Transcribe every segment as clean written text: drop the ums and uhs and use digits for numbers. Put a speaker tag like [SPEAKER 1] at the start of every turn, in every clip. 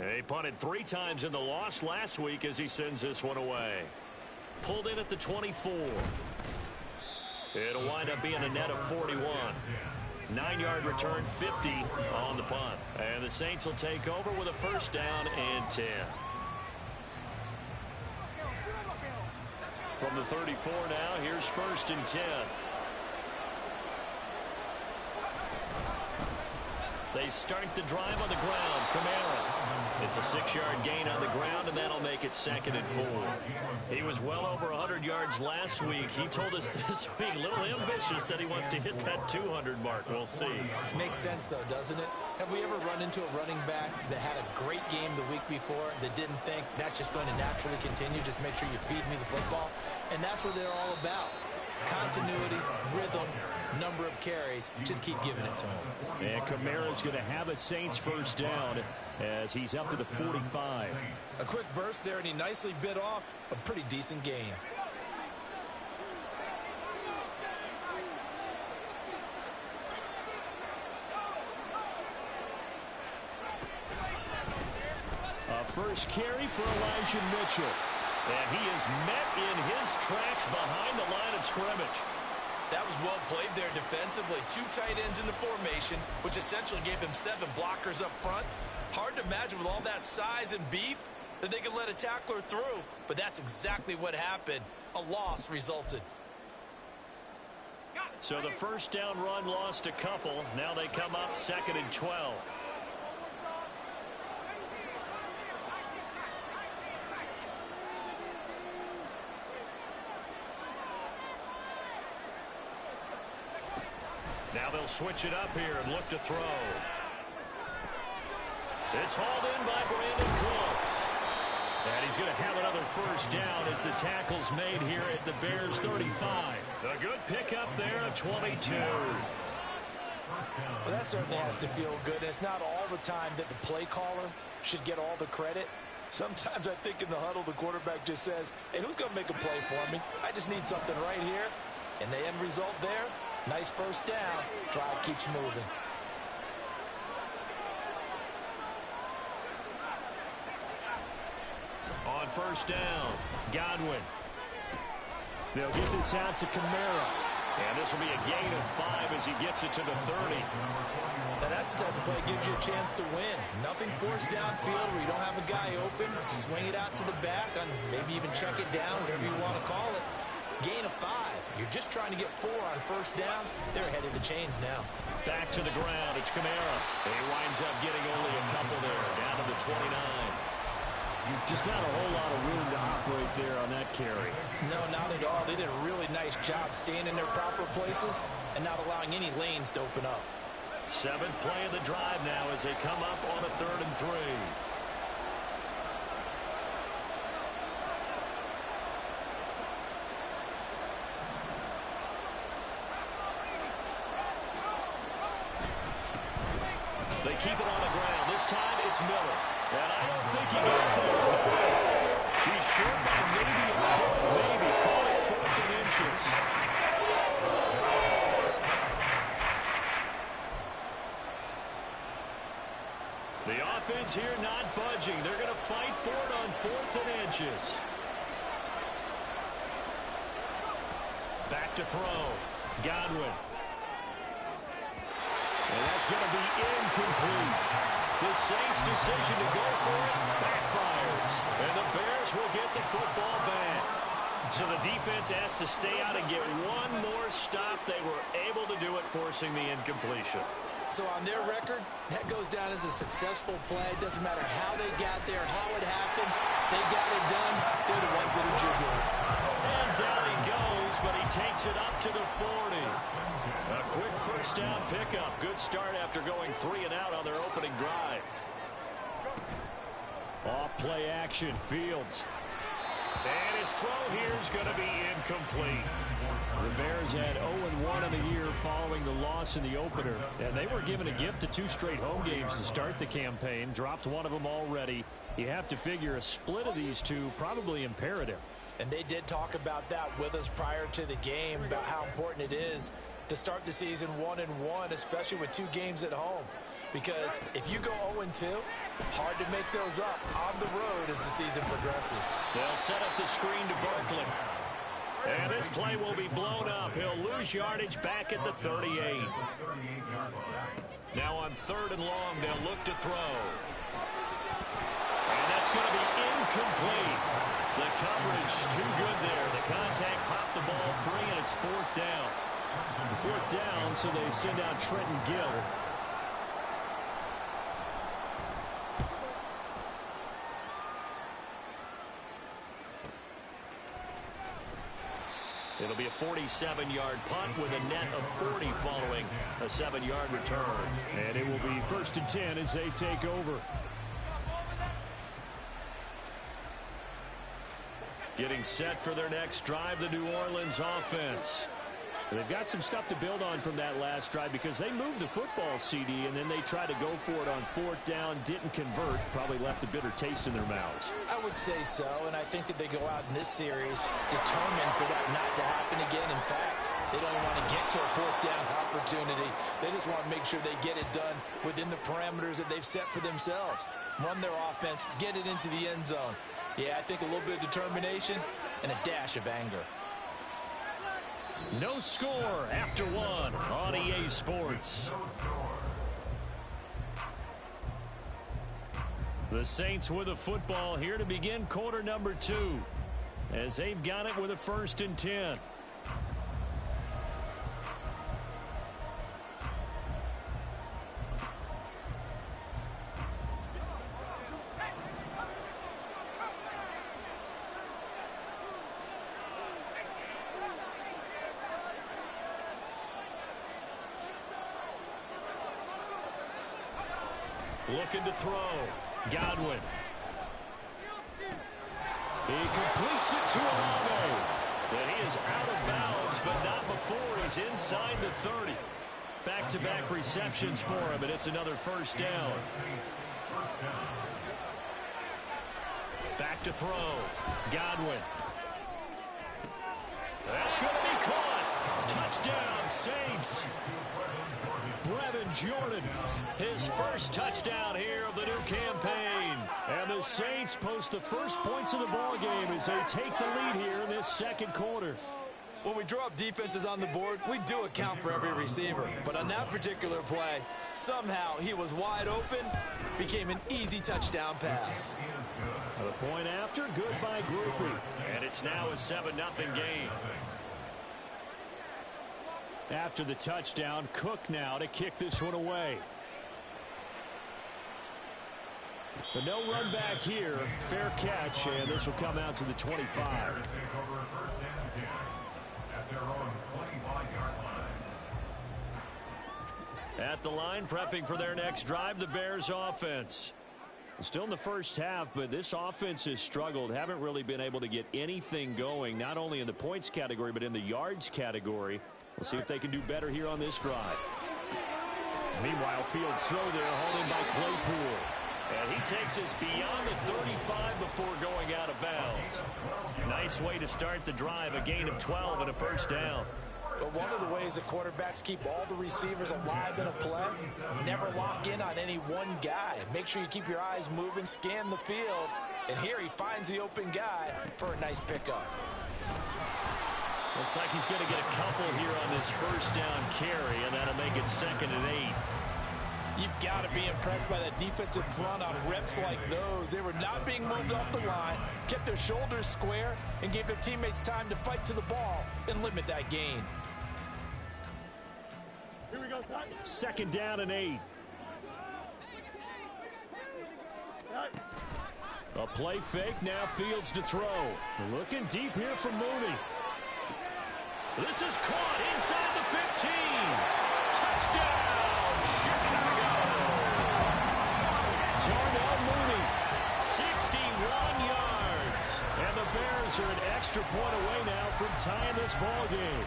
[SPEAKER 1] He punted 3 times in the loss last week as he sends this one away. Pulled in at the 24. It'll wind up being a net of 41. 9-yard return, 50 on the punt. And the Saints will take over with a first down and 10. From the 34 now, here's first and 10. They start the drive on the ground. Kamara. It's a 6-yard gain on the ground, and that'll make it 2nd and 4. He was well over 100 yards last week. He told us this week, a little ambitious, said he wants to hit that 200 mark. We'll see.
[SPEAKER 2] Makes sense, though, doesn't it? Have we ever run into a running back that had a great game the week before that didn't think that's just going to naturally continue? Just make sure you feed me the football. And that's what they're all about. Continuity, rhythm, number of carries. Just keep giving it to him.
[SPEAKER 1] And Kamara's going to have a Saints first down as he's up to the 45.
[SPEAKER 2] A quick burst there, and he nicely bit off a pretty decent gain.
[SPEAKER 1] A first carry for Elijah Mitchell. And he is met in his tracks behind the line of scrimmage.
[SPEAKER 2] That was well played there defensively. 2 tight ends in the formation, which essentially gave him 7 blockers up front. Hard to imagine with all that size and beef that they could let a tackler through. But that's exactly what happened. A loss resulted.
[SPEAKER 1] So the first down run lost a couple. Now they come up 2nd and 12. Now they'll switch it up here and look to throw. It's hauled in by Brandon Cooks. And he's going to have another first down as the tackle's made here at the Bears 35. A good pickup there at 22.
[SPEAKER 2] Well, that certainly has to feel good. It's not all the time that the play caller should get all the credit. Sometimes I think in the huddle the quarterback just says, hey, who's going to make a play for me? I just need something right here. And the end result there, nice first down. Drive keeps moving.
[SPEAKER 1] On first down, Godwin. They'll get this out to Kamara. And this will be a gain of 5 as he gets it to the 30.
[SPEAKER 2] Now that's the type of play that gives you a chance to win. Nothing forced downfield where you don't have a guy open. Swing it out to the back, and maybe even check it down, whatever you want to call it. Gain of 5. You're just trying to get 4 on first down. They're ahead of the chains now.
[SPEAKER 1] Back to the ground. It's Kamara. He winds up getting only a couple there, down to the 29. Just not a whole lot of room to operate there on that carry.
[SPEAKER 2] No, not at all. They did a really nice job staying in their proper places and not allowing any lanes to open up.
[SPEAKER 1] 7th play of the drive now as they come up on a 3rd and 3. They keep it on the ground. This time it's Miller. And I don't think he got there. He's short by maybe a foot, maybe. Call it 4th and inches. The offense here not budging. They're going to fight for it on 4th and inches. Back to throw. Godwin. And that's going to be incomplete. The Saints' decision to go for it backfires. And the Bears will get the football back. So the defense has to stay out and get one more stop. They were able to do it, forcing the incompletion.
[SPEAKER 2] So on their record, that goes down as a successful play. Doesn't matter how they got there, how it happened. They got it done. They're the ones that are jubilant.
[SPEAKER 1] And down he goes, but he takes it up to the 40. A quick first down pickup. Good start after going 3 and out on their opening drive. Off play action. Fields. And his throw here is going to be incomplete. The Bears had 0-1 in the year following the loss in the opener. And they were given a gift of 2 straight home games to start the campaign. Dropped one of them already. You have to figure a split of these two probably imperative.
[SPEAKER 2] And they did talk about that with us prior to the game, about how important it is to start the season 1-1, especially with 2 games at home. because if you go 0-2, hard to make those up on the road as the season progresses.
[SPEAKER 1] They'll set up the screen to Barkley. And this play will be blown up. He'll lose yardage back at the 38. Now on 3rd and long, they'll look to throw. And that's going to be incomplete. The coverage too good there. The contact popped the ball free, and it's 4th down. 4th down, so they send out Trenton Gill. It'll be a 47-yard punt with a net of 40 following a 7-yard return. And it will be 1st and 10 as they take over. Getting set for their next drive, the New Orleans offense. They've got some stuff to build on from that last drive because they moved the football, CD, and then they tried to go for it on 4th down, didn't convert, probably left a bitter taste in their mouths.
[SPEAKER 2] I would say so, and I think that they go out in this series determined for that not to happen again. In fact, they don't want to get to a 4th down opportunity. They just want to make sure they get it done within the parameters that they've set for themselves. Run their offense, get it into the end zone. Yeah, I think a little bit of determination and a dash of anger.
[SPEAKER 1] No score after 1 on EA Sports. The Saints with a football here to begin quarter number 2 as they've got it with a 1st and 10. Looking to throw. Godwin. He completes it to Alonso. And he is out of bounds, but not before he's inside the 30. Back-to-back receptions for him, and it's another 1st down. Back to throw. Godwin. That's going to be caught. Touchdown, Saints. Brevin Jordan, his first touchdown here of the new campaign. And the Saints post the first points of the ball game as they take the lead here in this 2nd quarter.
[SPEAKER 2] When we draw up defenses on the board, we do account for every receiver. But on that particular play, somehow he was wide open, became an easy touchdown pass.
[SPEAKER 1] A point after, good by Groupie. And it's now a 7-0 game. After the touchdown, Cook now to kick this one away. But no run back here. Fair catch, and this will come out to the 25. At the line, prepping for their next drive, the Bears offense. Still in the first half, but this offense has struggled. Haven't really been able to get anything going, not only in the points category, but in the yards category. We'll see if they can do better here on this drive. Meanwhile, Fields throw there, hauled in by Claypool. And he takes us beyond the 35 before going out of bounds. Nice way to start the drive, a gain of 12 and a 1st down.
[SPEAKER 2] But one of the ways that quarterbacks keep all the receivers alive in a play, never lock in on any one guy. Make sure you keep your eyes moving, scan the field. And here he finds the open guy for a nice pickup.
[SPEAKER 1] Looks like he's going to get a couple here on this 1st down carry, and that'll make it 2nd and 8.
[SPEAKER 2] You've got to be impressed by that defensive front on reps like those. They were not being moved off the line, kept their shoulders square, and gave their teammates time to fight to the ball and limit that gain.
[SPEAKER 3] Here we go, son.
[SPEAKER 1] 2nd down and 8. A play fake, now Fields to throw. Looking deep here from Mooney. This is caught inside the 15. Touchdown, Chicago. Darnell Mooney, 61 yards. And the Bears are an extra point away now from tying this ball game.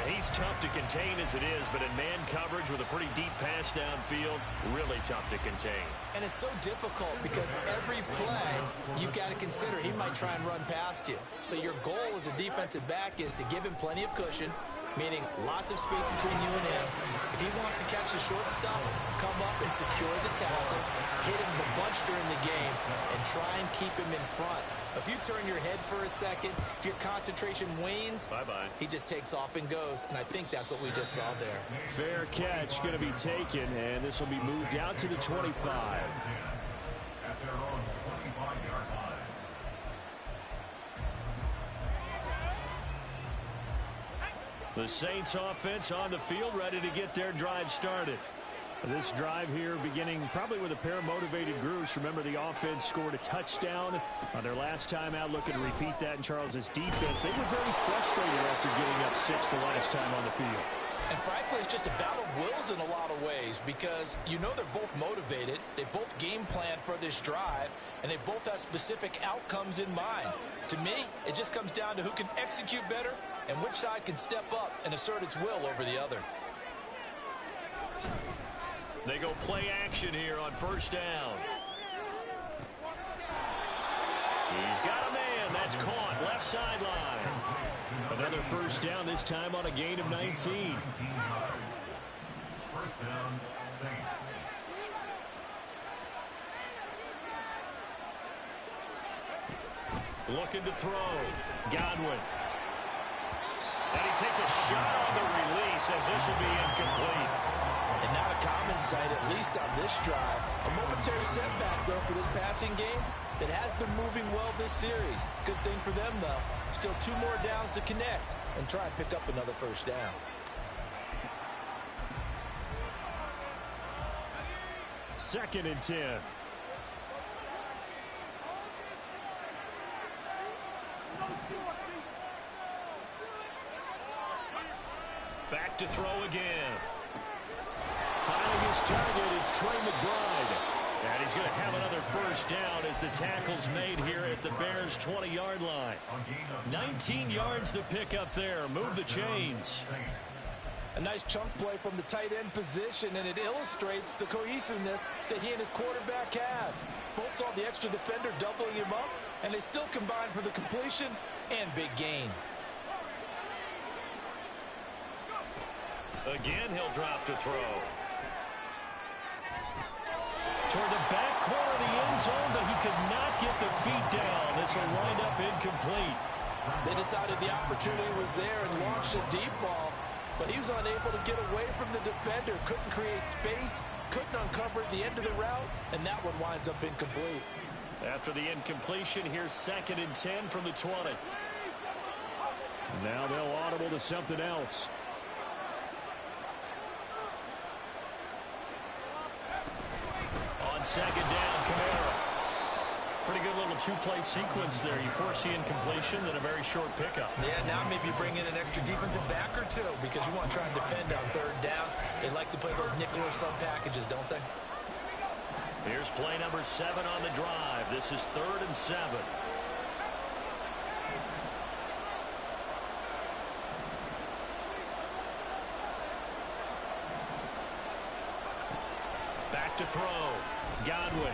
[SPEAKER 1] He's tough to contain as it is, but in man coverage with a pretty deep pass downfield, really tough to contain.
[SPEAKER 2] And it's so difficult because every play you've got to consider he might try and run past you. So your goal as a defensive back is to give him plenty of cushion, meaning lots of space between you and him. If he wants to catch the short stuff, come up and secure the tackle, hit him a bunch during the game, and try and keep him in front. If you turn your head for a second, if your concentration wanes, bye-bye. He just takes off and goes, and I think that's what we just saw there.
[SPEAKER 1] Fair catch going to be taken, and this will be moved out to the 25. The Saints offense on the field, ready to get their drive started. This drive here beginning probably with a pair of motivated groups. Remember, the offense scored a touchdown on their last time out, looking to repeat that in Charles's defense. They were very frustrated after giving up 6 the last time on the field.
[SPEAKER 2] And frankly, it's just a battle of wills in a lot of ways because you know they're both motivated. They both game plan for this drive, and they both have specific outcomes in mind. To me, it just comes down to who can execute better and which side can step up and assert its will over the other.
[SPEAKER 1] They go play action here on first down. He's got a man. That's caught. Left sideline. Another first down, this time on a gain of 19.
[SPEAKER 3] First down, Saints.
[SPEAKER 1] Looking to throw. Godwin. And he takes a shot on the release as this will be incomplete.
[SPEAKER 2] And not a common sight, at least on this drive. A momentary setback, though, for this passing game that has been moving well this series. Good thing for them, though. Still 2 more downs to connect and try and pick up another first down.
[SPEAKER 1] Second and 10. Back to throw again. Finding his target, it's Trey McBride. And he's going to have another first down as the tackle's made here at the Bears' 20-yard line. 19 yards to pick up there. Move the chains.
[SPEAKER 2] A nice chunk play from the tight end position, and it illustrates the cohesiveness that he and his quarterback have. Both saw the extra defender doubling him up, and they still combined for the completion and big gain.
[SPEAKER 1] Again, he'll drop to throw. Toward the back corner of the end zone, but he could not get the feet down. This will wind up incomplete.
[SPEAKER 2] They decided the opportunity was there and launched a deep ball, but he was unable to get away from the defender. Couldn't create space, couldn't uncover at the end of the route, and that one winds up incomplete.
[SPEAKER 1] After the incompletion, here's second and 10 from the 20. Now they'll audible to something else. On second down, Kamara. Pretty good little 2-play sequence there. You force the incompletion, then a very short pickup.
[SPEAKER 2] Yeah, now maybe bring in an extra defensive back or 2 because you want to try and defend on third down. They like to play those nickel or sub packages, don't they?
[SPEAKER 1] Here's play number 7 on the drive. This is 3rd and 7. Back to throw. Godwin.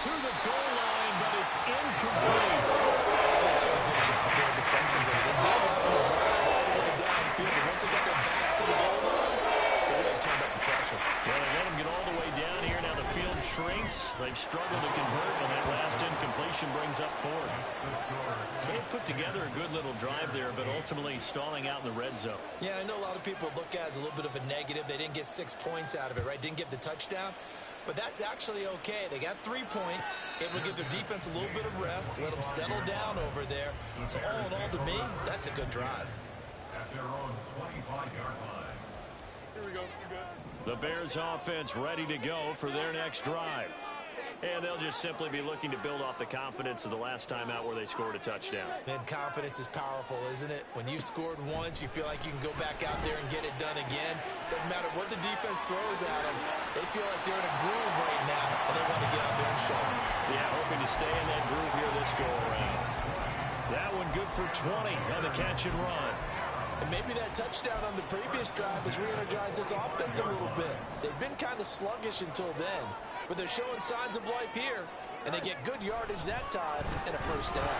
[SPEAKER 1] To the goal line, but it's incomplete.
[SPEAKER 2] That's a good job there defensively. They did let them drive all the way downfield, but once they got their backs to the goal line, they really turned up the pressure.
[SPEAKER 1] Well, they let them get all the way down here. Now the field shrinks. They've struggled to convert, and that last incompletion brings up 4th. So they put together a good little drive there, but ultimately stalling out in the red zone.
[SPEAKER 2] Yeah, I know a lot of people look at it as a little bit of a negative. They didn't get 6 points out of it, right? Didn't get the touchdown. But that's actually okay. They got 3 points. Able to give their defense a little bit of rest, let them settle down over there. So all in all, to me, that's a good drive.
[SPEAKER 3] At their own 25-yard line.
[SPEAKER 2] Here we go. You're good.
[SPEAKER 1] The Bears offense ready to go for their next drive. And they'll just simply be looking to build off the confidence of the last time out where they scored a touchdown.
[SPEAKER 2] And confidence is powerful, isn't it? When you've scored once, you feel like you can go back out there and get it done again. Doesn't matter what the defense throws at them. They feel like they're in a groove right now, and they want to get out there and show it.
[SPEAKER 1] Yeah, hoping to stay in that groove here this go-around. That one good for 20 on the catch and run.
[SPEAKER 2] And maybe that touchdown on the previous drive has re-energized this offense a little bit. They've been kind of sluggish until then, but they're showing signs of life here, and they get good yardage that time and a first down.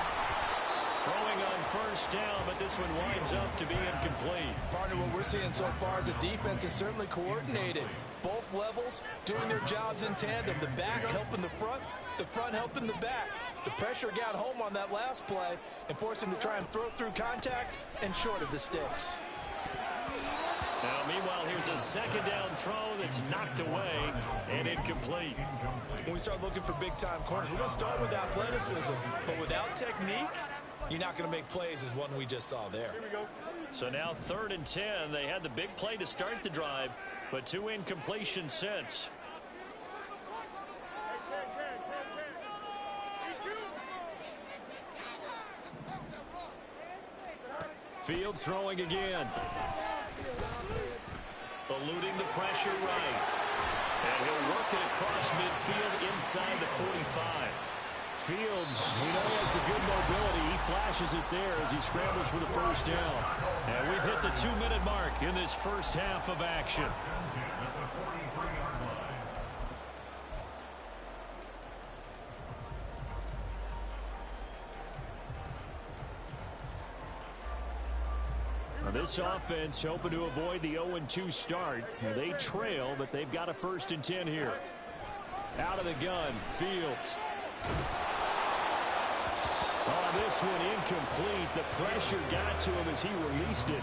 [SPEAKER 1] Throwing on first down, but this one winds up to be incomplete.
[SPEAKER 2] Partner, what we're seeing so far is the defense is certainly coordinated. Both levels doing their jobs in tandem. The back helping the front helping the back. The pressure got home on that last play and forced him to try and throw through contact and short of the sticks.
[SPEAKER 1] Now, meanwhile, here's a second down throw that's knocked away and incomplete.
[SPEAKER 2] When we start looking for big-time corners, we're going to start with athleticism. But without technique, you're not going to make plays as one we just saw there.
[SPEAKER 1] So now 3rd and 10. They had the big play to start the drive, but 2 incompletions since. Fields throwing again. Eluding the pressure right. And he'll work it across midfield inside the 45. Fields, we know he has the good mobility. He flashes it there as he scrambles for the first down. And we've hit the 2-minute mark in this first half of action. This offense hoping to avoid the 0-2 start. They trail, but they've got a 1st and 10 here. Out of the gun, Fields. Oh, this one incomplete. The pressure got to him as he released it.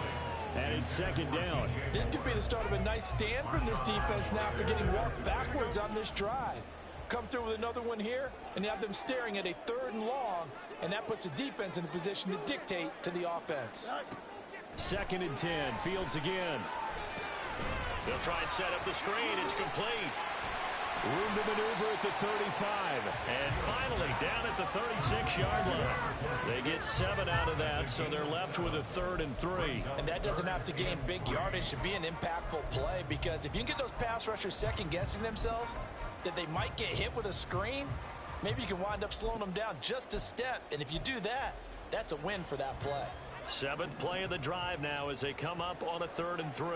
[SPEAKER 1] And it's 2nd down.
[SPEAKER 2] This could be the start of a nice stand from this defense now for getting walked backwards on this drive. Come through with another one here, and you have them staring at a 3rd and long, and that puts the defense in a position to dictate to the offense.
[SPEAKER 1] 2nd and 10. Fields again. They'll try and set up the screen. It's complete. Room to maneuver at the 35. And finally down at the 36-yard line. They get 7 out of that, so they're left with a 3rd and 3.
[SPEAKER 2] And that doesn't have to gain big yardage to be an impactful play, because if you can get those pass rushers second-guessing themselves that they might get hit with a screen, maybe you can wind up slowing them down just a step. And if you do that, that's a win for that play.
[SPEAKER 1] 7th play of the drive now as they come up on a 3rd and 3.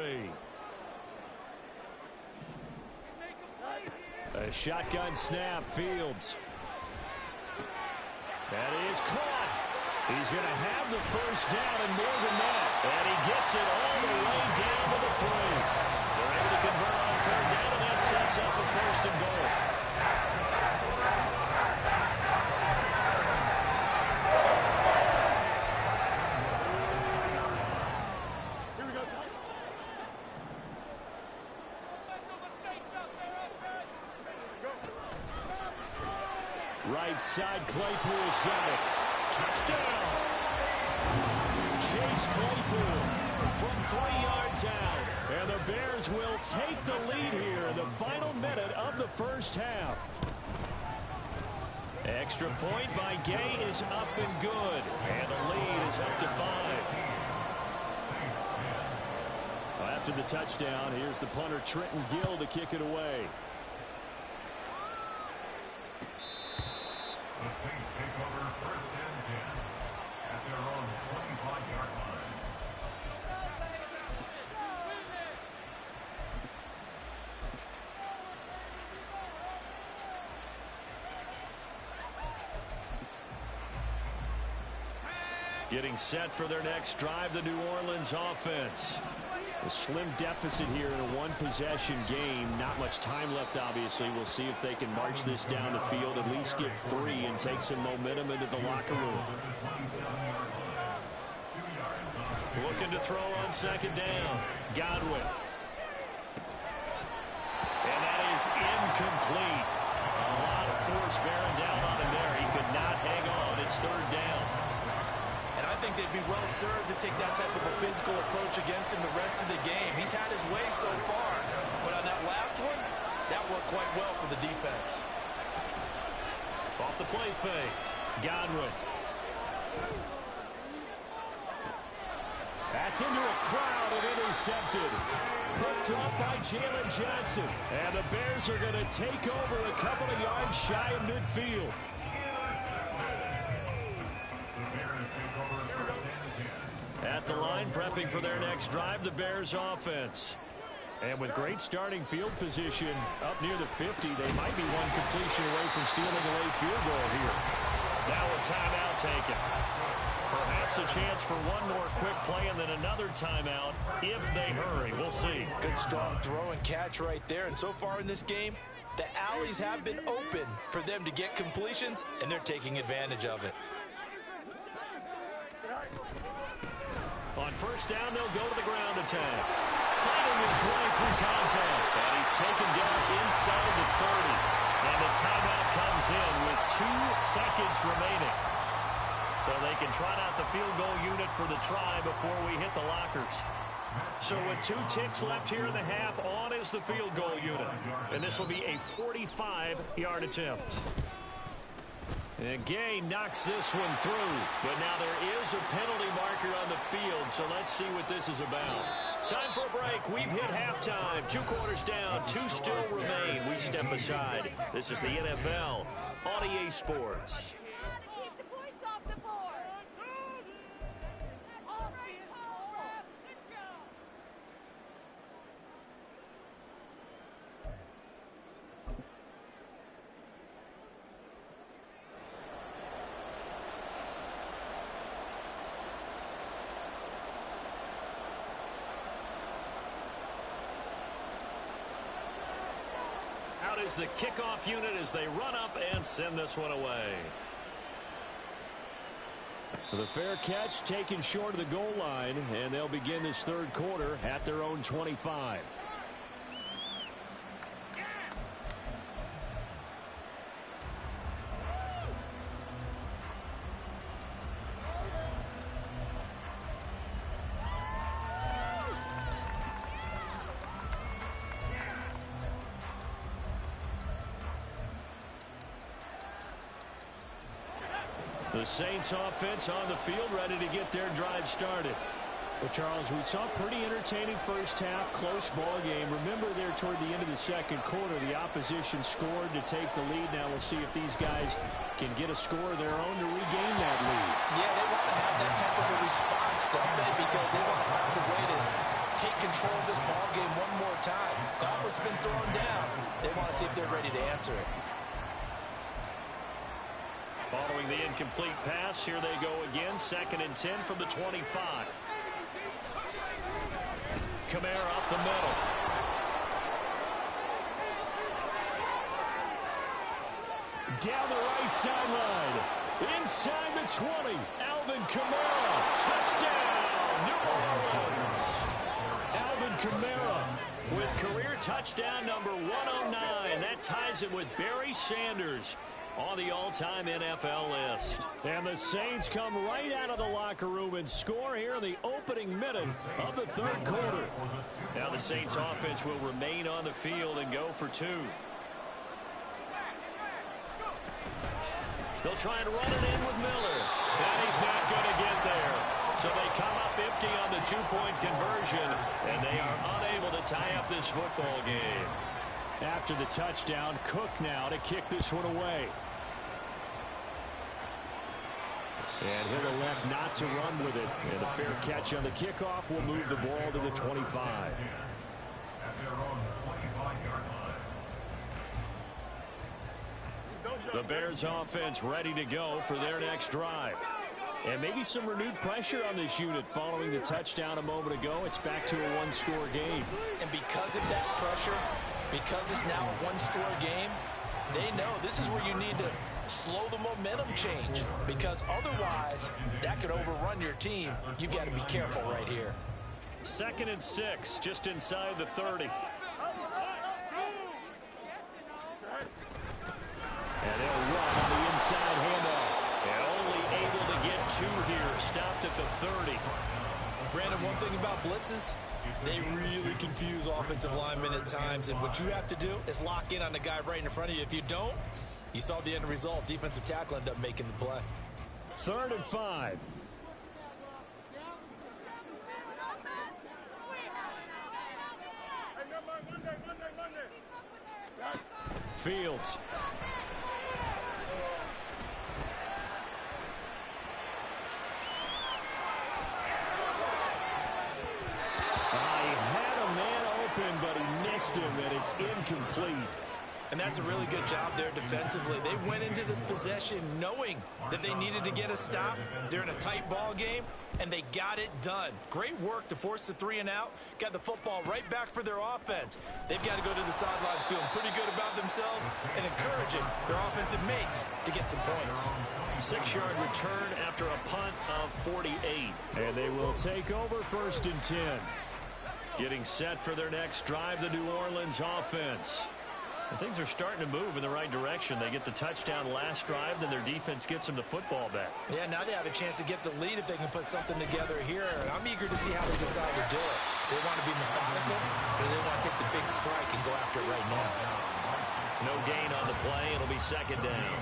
[SPEAKER 1] A shotgun snap, Fields. That is caught. He's going to have the first down and more than that. And he gets it all the way down to the 3. They're able to convert on 3rd down, and that sets up the 1st and goal. Right side, Claypool's got it. Touchdown! Chase Claypool from 3 yards out. And the Bears will take the lead here in the final minute of the first half. Extra point by Gay is up and good. And the lead is up to 5. After the touchdown, here's the punter Trenton Gill to kick it away.
[SPEAKER 3] The Saints take over 1st and 10 at their own 25-yard line.
[SPEAKER 1] Getting set for their next drive, the New Orleans offense. A slim deficit here in a one-possession game. Not much time left, obviously. We'll see if they can march this down the field, at least get 3 and take some momentum into the locker room. Looking to throw on 2nd down. Godwin. And that is incomplete. A lot of force bearing down on him there. He could not hang on. It's 3rd down.
[SPEAKER 2] I think they'd be well served to take that type of a physical approach against him the rest of the game. He's had his way so far, but on that last one, that worked quite well for the defense.
[SPEAKER 1] Off the play fake. Godwin. That's into a crowd and intercepted. Picked up by Jalen Johnson. And the Bears are going to take over a couple of yards shy of midfield. At the line, prepping for their next drive, the Bears offense. And with great starting field position up near the 50, they might be one completion away from stealing a late field goal here. Now a timeout taken. Perhaps a chance for one more quick play and then another timeout if they hurry. We'll see.
[SPEAKER 2] Good strong throw and catch right there. And so far in this game, the alleys have been open for them to get completions, and they're taking advantage of it.
[SPEAKER 1] On first down, they'll go to the ground attack. Fighting his way through contact. And he's taken down inside the 30. And the timeout comes in with 2 seconds remaining. So they can trot out the field goal unit for the try before we hit the lockers. So with 2 ticks left here in the half, on is the field goal unit. And this will be a 45-yard attempt. And Gay knocks this one through. But now there is a penalty marker on the field, so let's see what this is about. Time for a break. We've hit halftime. 2 quarters down, 2 still remain. We step aside. This is the NFL on EA Sports. Out is the kickoff unit as they run up and send this one away. The fair catch taken short of the goal line, and they'll begin this third quarter at their own 25. The Saints offense on the field, ready to get their drive started. Well, Charles, we saw a pretty entertaining first half, close ball game. Remember there toward the end of the second quarter, the opposition scored to take the lead. Now we'll see if these guys can get a score of their own to regain that lead.
[SPEAKER 2] Yeah, they want to have that type of a response, don't they? Because they want to find a way to take control of this ball game one more time. Gauntlet's been thrown down. They want to see if they're ready to answer it.
[SPEAKER 1] Following the incomplete pass, here they go again. 2nd and 10 from the 25. Kamara up the middle. Down the right sideline. Inside the 20. Alvin Kamara. Touchdown, New Orleans. Alvin Kamara with career touchdown number 109. That ties him with Barry Sanders on the all-time NFL list. And the Saints come right out of the locker room and score here in the opening minute of the third quarter. Now the Saints offense will remain on the field and go for 2. They'll try and run it in with Miller. And he's not going to get there. So they come up empty on the 2-point conversion, and they are unable to tie up this football game. After the touchdown, Cook now to kick this one away. And he'll elect not to run with it. And a fair catch on the kickoff will move the ball to the 25. The Bears offense ready to go for their next drive. And maybe some renewed pressure on this unit following the touchdown a moment ago. It's back to a 1-score game.
[SPEAKER 2] And because of that pressure, because it's now a 1-score game, they know this is where you need to slow the momentum change, because otherwise that could overrun your team. You've got to be careful right here.
[SPEAKER 1] 2nd and 6, just inside the 30. And they'll run on the inside handoff. And only able to get 2 here. Stopped at the 30.
[SPEAKER 2] Brandon, one thing about blitzes, they really confuse offensive linemen at times. And what you have to do is lock in on the guy right in front of you. If you don't, you saw the end result. Defensive tackle ended up making the play.
[SPEAKER 1] 3rd and 5. Fields. He had a man open, but he missed him, and it's incomplete.
[SPEAKER 2] And that's a really good job there defensively. They went into this possession knowing that they needed to get a stop. They're in a tight ball game, and they got it done. Great work to force the 3 and out. Got the football right back for their offense. They've got to go to the sidelines feeling pretty good about themselves and encouraging their offensive mates to get some points.
[SPEAKER 1] 6-yard return after a punt of 48. And they will take over 1st and 10. Getting set for their next drive, the New Orleans offense. And things are starting to move in the right direction. They get the touchdown last drive, then their defense gets them the football back.
[SPEAKER 2] Yeah, now they have a chance to get the lead if they can put something together here. And I'm eager to see how they decide to do it. Do they want to be methodical, or do they want to take the big strike and go after it right now?
[SPEAKER 1] No gain on the play. It'll be 2nd down.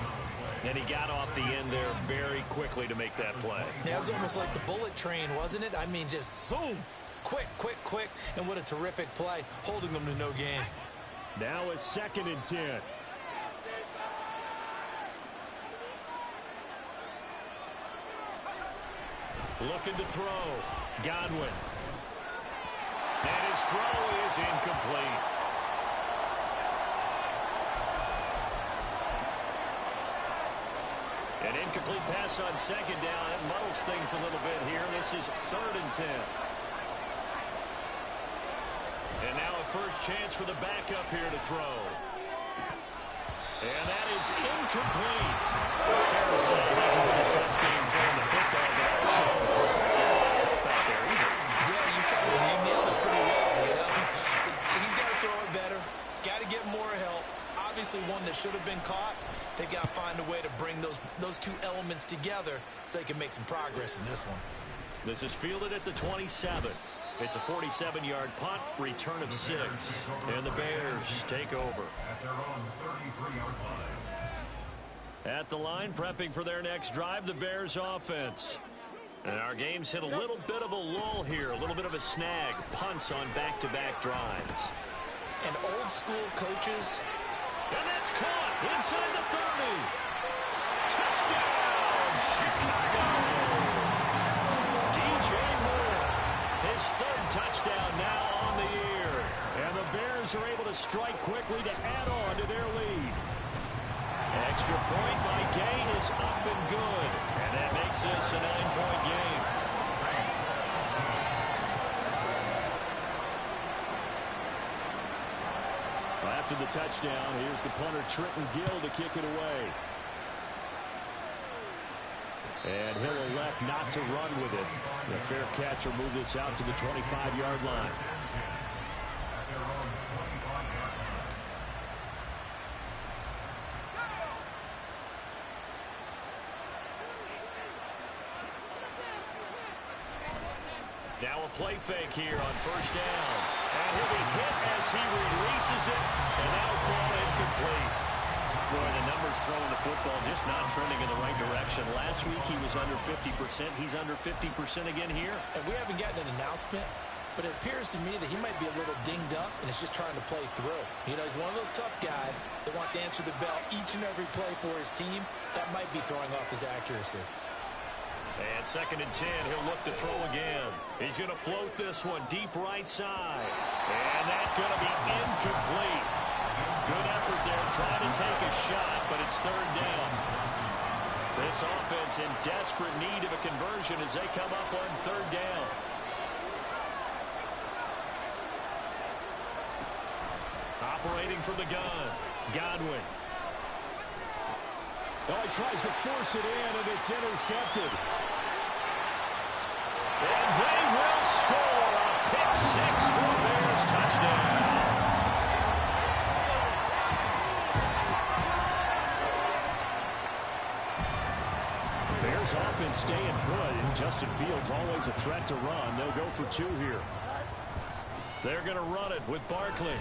[SPEAKER 1] And he got off the end there very quickly to make that play.
[SPEAKER 2] Yeah, it was almost like the bullet train, wasn't it? I mean, just zoom. Quick, quick, quick. And what a terrific play, holding them to no gain.
[SPEAKER 1] Now it's 2nd and 10. Looking to throw. Godwin. And his throw is incomplete. An incomplete pass on 2nd down. It muddles things a little bit here. This is 3rd and 10. And now a first chance for the backup here to throw. And that is incomplete. Fair to say, it hasn't been his best game throwing the football, but also out there either.
[SPEAKER 2] Yeah, you nailed it pretty well, you know. He's got to throw it better. Got to get more help. Obviously one that should have been caught. They've got to find a way to bring those two elements together so they can make some progress in this one.
[SPEAKER 1] This is fielded at the 27. It's a 47-yard punt, return of 6. And the Bears take over.
[SPEAKER 3] At their own 33-yard line.
[SPEAKER 1] At the line, prepping for their next drive, the Bears offense. And our game's hit a little bit of a lull here, a little bit of a snag. Punts on back-to-back drives.
[SPEAKER 2] And old-school coaches.
[SPEAKER 1] And that's caught inside the 30. Touchdown, Chicago! DJ Moore, his 3rd touchdown now on the year. And the Bears are able to strike quickly to add on to their lead. Extra point by Gay is up and good. And that makes this a 9-point game. After the touchdown, here's the punter Trenton Gill to kick it away. And he'll elect not to run with it. The fair catch will move this out to the 25-yard line.
[SPEAKER 3] At their own 25-yard line.
[SPEAKER 1] Now a play fake here on 1st down. And he'll be hit as he releases it. And that'll fall incomplete. Boy, the numbers throwing the football just not trending in the right direction. Last week he was under 50%. He's under 50% again here.
[SPEAKER 2] And we haven't gotten an announcement, but it appears to me that he might be a little dinged up and is just trying to play through. You know, he's one of those tough guys that wants to answer the bell each and every play for his team. That might be throwing off his accuracy.
[SPEAKER 1] And 2nd and 10, he'll look to throw again. He's going to float this one deep right side. And that's going to be incomplete. Good effort there trying to take a shot, but it's 3rd down. This offense in desperate need of a conversion as they come up on 3rd down. Operating from the gun, Godwin. Oh, he tries to force it in, and it's intercepted. And they will score a pick 6 for a Bears touchdown. Bears offense staying put, and Justin Fields always a threat to run. They'll go for 2 here. They're going to run it with Barkley.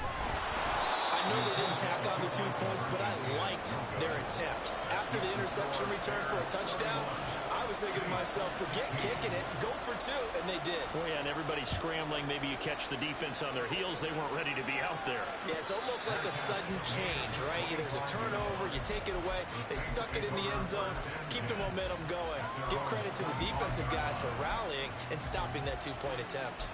[SPEAKER 2] I know they didn't tack on the 2 points, but I liked their attempt. After the interception return for a touchdown, I was thinking to myself, forget kicking it, go for 2, and they did.
[SPEAKER 1] Oh, yeah, and everybody's scrambling. Maybe you catch the defense on their heels. They weren't ready to be out there.
[SPEAKER 2] Yeah, it's almost like a sudden change, right? There's a turnover, you take it away, they stuck it in the end zone, keep the momentum going. Give credit to the defensive guys for rallying and stopping that 2-point attempt.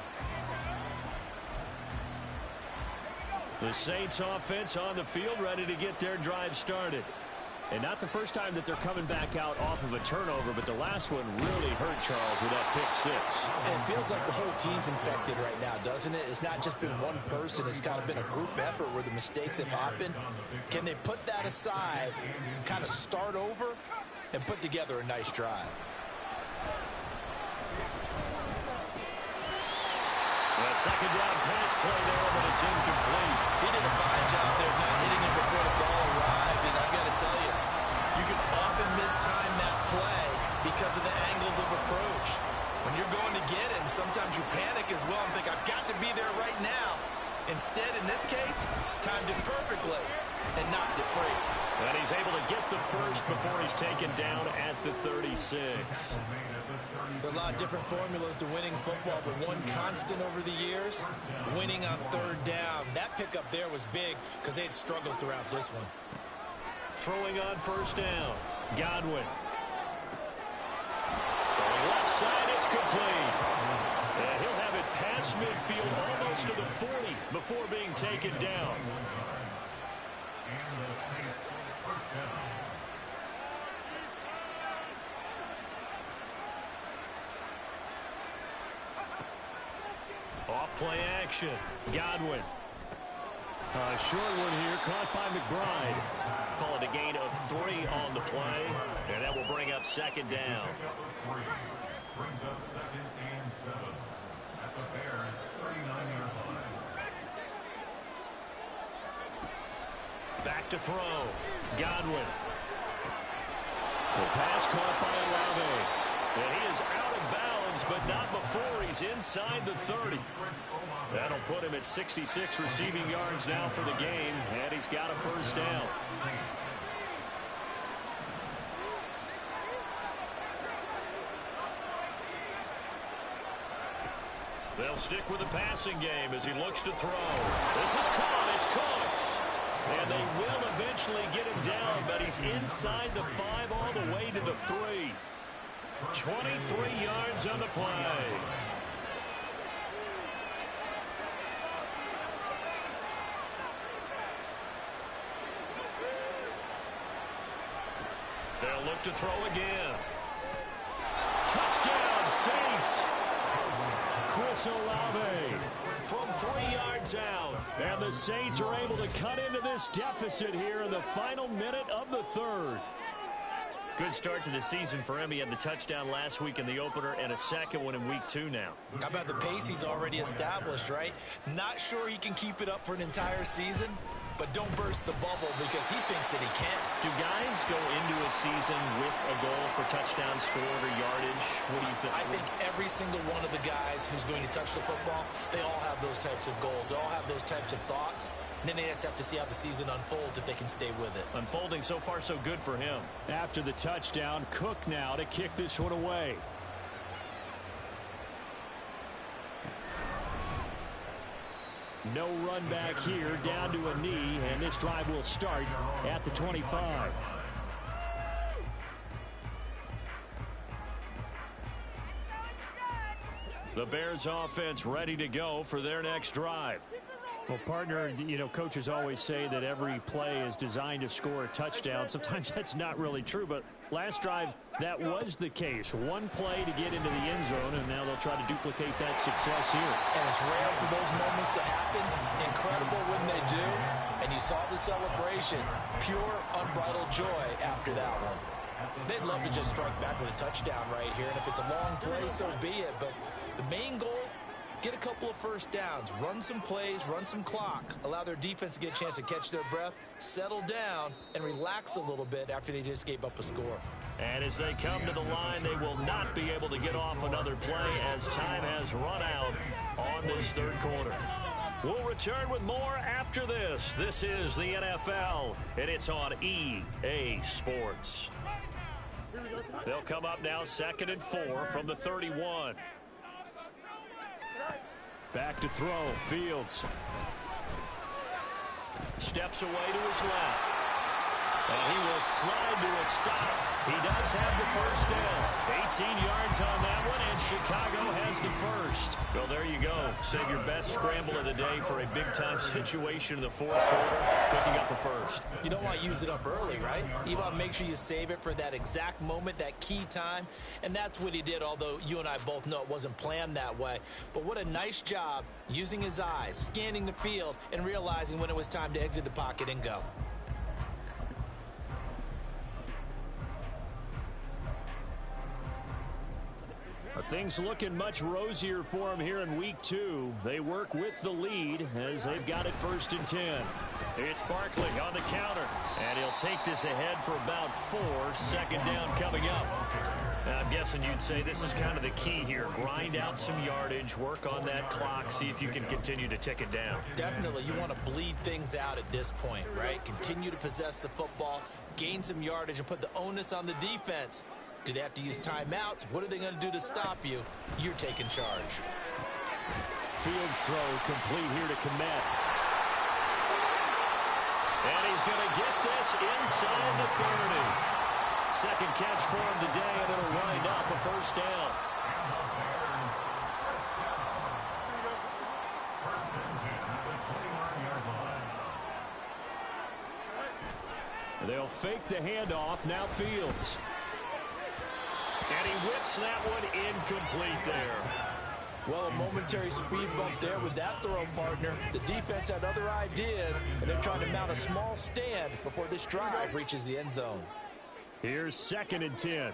[SPEAKER 1] The Saints offense on the field, ready to get their drive started. And not the first time that they're coming back out off of a turnover, but the last one really hurt Charles with that pick six.
[SPEAKER 2] And it feels like the whole team's infected right now, doesn't it? It's not just been one person. It's kind of been a group effort where the mistakes have happened. Can they put that aside, kind of start over, and put together a nice drive?
[SPEAKER 1] A second down pass play there, but it's incomplete.
[SPEAKER 2] He did a fine job there not hitting it before the ball arrived, and I've got to tell you, you can often mistime that play because of the angles of approach. When you're going to get it, and sometimes you panic as well and think, I've got to be there right now. Instead, in this case, timed it perfectly and knocked it free.
[SPEAKER 1] And he's able to get the first before he's taken down at the 36.
[SPEAKER 2] There's a lot of different formulas to winning football, but one constant over the years, winning on third down. That pickup there was big because they had struggled throughout this one.
[SPEAKER 1] Throwing on first down, Godwin. Throwing left side, it's complete. And he'll have it past midfield almost to the 40 before being taken down.
[SPEAKER 3] And the Saints first down.
[SPEAKER 1] Off play action, Godwin. A short one here, caught by McBride. Call it a gain of 3 on the play, and that will bring up second down.
[SPEAKER 3] Brings up 2nd and 7 at the Bears' 39-yard line.
[SPEAKER 1] Back to throw, Godwin. The pass caught by Olave. And he is out of bounds, but not before he's inside the 30. That'll put him at 66 receiving yards now for the game, and he's got a first down. They'll stick with the passing game as he looks to throw. This is caught. It's Cooks. And they will eventually get him down, but he's inside the 5 all the way to the 3. 23 yards on the play. They'll look to throw again. Touchdown, Saints. Chris Olave from 3 yards out. And the Saints are able to cut into this deficit here in the final minute of the third. Good start to the season for him. He had the touchdown last week in the opener and a second one in week 2 now.
[SPEAKER 2] How about the pace he's already established, right? Not sure he can keep it up for an entire season, but don't burst the bubble because he thinks that he can.
[SPEAKER 1] Do guys go into a season with a goal for touchdown scored or yardage? What do you think?
[SPEAKER 2] I think every single one of the guys who's going to touch the football, they all have those types of goals. They all have those types of thoughts. And then they just have to see how the season unfolds if they can stay with it.
[SPEAKER 1] Unfolding so far so good for him. After the touchdown, Cook now to kick this one away. No run back here, down to a knee, and this drive will start at the 25. The Bears offense ready to go for their next drive. Well, partner, you know, coaches always say that every play is designed to score a touchdown. Sometimes that's not really true, but last drive, that was the case. One play to get into the end zone, and now they'll try to duplicate that success here.
[SPEAKER 2] And it's rare for those moments to happen. Incredible when they do. And you saw the celebration. Pure, unbridled joy after that one. They'd love to just strike back with a touchdown right here. And if it's a long play, so be it. But the main goal, get a couple of first downs, run some plays, run some clock, allow their defense to get a chance to catch their breath, settle down, and relax a little bit after they just gave up a score.
[SPEAKER 1] And as they come to the line, they will not be able to get off another play as time has run out on this third quarter. We'll return with more after this. This is the NFL, and it's on EA Sports. They'll come up now 2nd and 4 from the 31. Back to throw, Fields. Steps away to his left. And he will slide to a stop He does have the first down. 18 yards on that one, and Chicago has the first. Well, there you go. Save your best scramble of the day for a big-time situation in the fourth quarter, picking up the first.
[SPEAKER 2] You don't want to use it up early, right? You want to make sure you save it for that exact moment, that key time, and that's what he did, although you and I both know it wasn't planned that way. But what a nice job using his eyes, scanning the field, and realizing when it was time to exit the pocket and go.
[SPEAKER 1] Things looking much rosier for them here in week 2. They work with the lead as they've got it 1st and 10. It's Barkley on the counter, and he'll take this ahead for about 4. 2nd down coming up. Now, I'm guessing you'd say this is kind of the key here. Grind out some yardage, work on that clock, see if you can continue to tick it down.
[SPEAKER 2] Definitely, you want to bleed things out at this point, right? Continue to possess the football, gain some yardage, and put the onus on the defense. Do they have to use timeouts? What are they going to do to stop you? You're taking charge.
[SPEAKER 1] Fields throw complete here to Komet. And he's going to get this inside the 30. 2nd catch for him today, and it'll wind up a 1st down. They'll fake the handoff. Now Fields. And he whips that one incomplete there.
[SPEAKER 2] Well, a momentary speed bump there with that throw, partner. The defense had other ideas, and they're trying to mount a small stand before this drive reaches the end zone.
[SPEAKER 1] Here's 2nd and 10.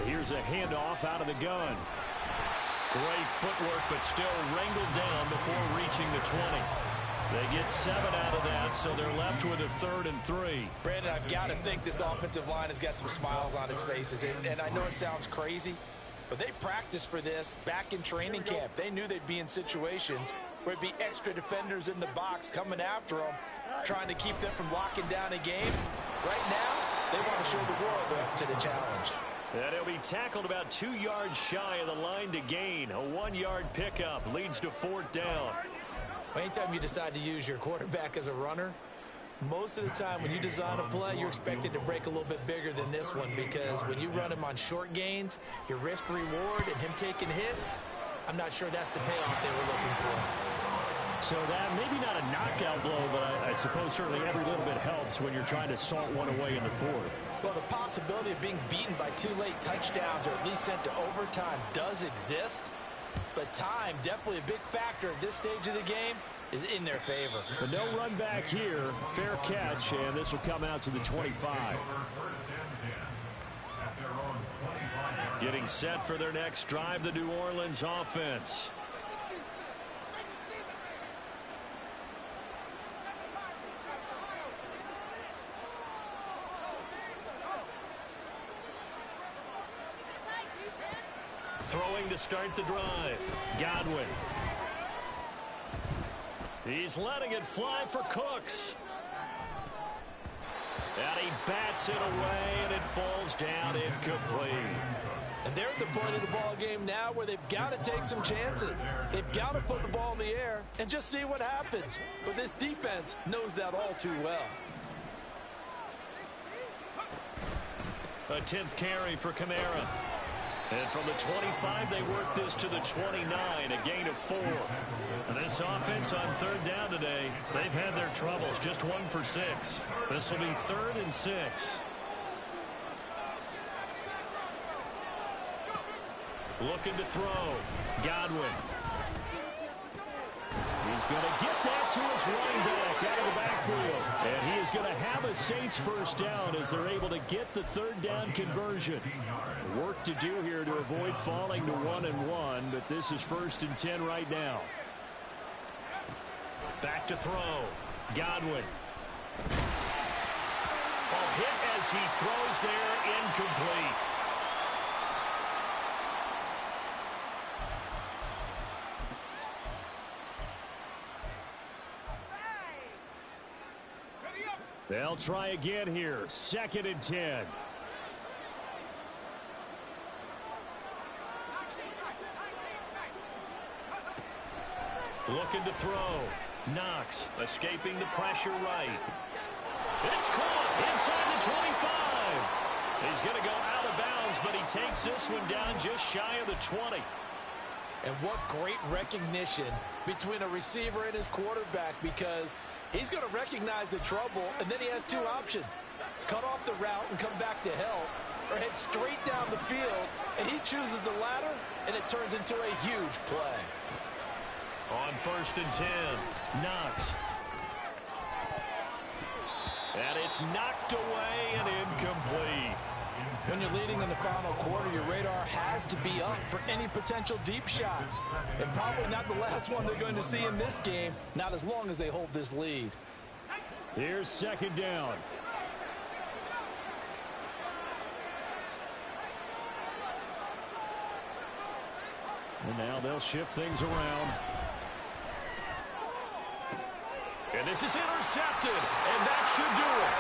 [SPEAKER 1] Here's a handoff out of the gun. Great footwork, but still wrangled down before reaching the 20. They get 7 out of that, so they're left with a 3rd and 3.
[SPEAKER 2] Brandon, I've got to think this offensive line has got some smiles on its faces. And I know it sounds crazy, but they practiced for this back in training camp. They knew they'd be in situations where it'd be extra defenders in the box coming after them, trying to keep them from locking down a game. Right now, they want to show the world they're up to the challenge.
[SPEAKER 1] And he'll be tackled about 2 yards shy of the line to gain. A 1-yard pickup leads to 4th down.
[SPEAKER 2] Anytime you decide to use your quarterback as a runner, most of the time when you design a play, you're expected to break a little bit bigger than this one, because when you run him on short gains, your risk reward and him taking hits, I'm not sure that's the payoff they were looking for.
[SPEAKER 1] So that maybe not a knockout blow, but I suppose certainly every little bit helps when you're trying to salt one away in the 4th.
[SPEAKER 2] Well, the possibility of being beaten by 2 late touchdowns or at least sent to overtime does exist. But time, definitely a big factor at this stage of the game, is in their favor.
[SPEAKER 1] But no run back here. Fair catch, and this will come out to the 25. Getting set for their next drive, the New Orleans offense. Throwing to start the drive. Godwin. He's letting it fly for Cooks. And he bats it away, and it falls down incomplete.
[SPEAKER 2] And they're at the point of the ball game now where they've got to take some chances. They've got to put the ball in the air and just see what happens. But this defense knows that all too well.
[SPEAKER 1] A 10th carry for Kamara. And from the 25, they work this to the 29, a gain of 4. And this offense on 3rd down today, they've had their troubles, just 1 for 6. This will be 3rd and 6. Looking to throw. Godwin. He's going to get that to his running back out of the backfield. And he is going to have a Saints 1st down as they're able to get the 3rd down conversion. Work to do here to avoid falling to 1-1, but this is 1st and 10 right now. Back to throw. Godwin. Hit as he throws there, incomplete. They'll try again here. 2nd and 10. Looking to throw. Knox escaping the pressure right. It's caught inside the 25. He's going to go out of bounds, but he takes this one down just shy of the 20.
[SPEAKER 2] And what great recognition between a receiver and his quarterback, because he's going to recognize the trouble, and then he has two options. Cut off the route and come back to help, or head straight down the field, and he chooses the latter, and it turns into a huge play.
[SPEAKER 1] On 1st and 10, Knox. And it's knocked away and incomplete.
[SPEAKER 2] When you're leading in the final quarter, your radar has to be up for any potential deep shots. And probably not the last one they're going to see in this game, not as long as they hold this lead.
[SPEAKER 1] Here's 2nd down. And now they'll shift things around. And this is intercepted, and that should do it.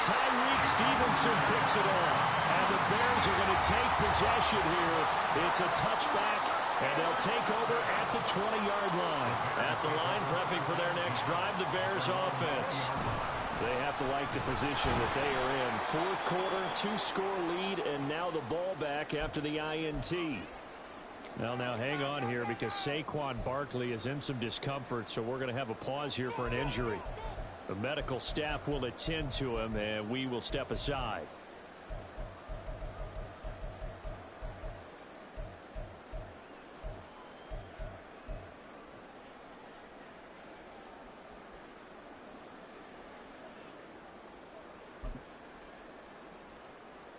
[SPEAKER 1] Tyreek Stevenson picks it off, and the Bears are going to take possession here. It's a touchback, and they'll take over at the 20-yard line. At the line, prepping for their next drive, the Bears offense. They have to like the position that they are in. 4th quarter, 2-score lead, and now the ball back after the INT. Well, now hang on here because Saquon Barkley is in some discomfort, so we're going to have a pause here for an injury. The medical staff will attend to him, and we will step aside.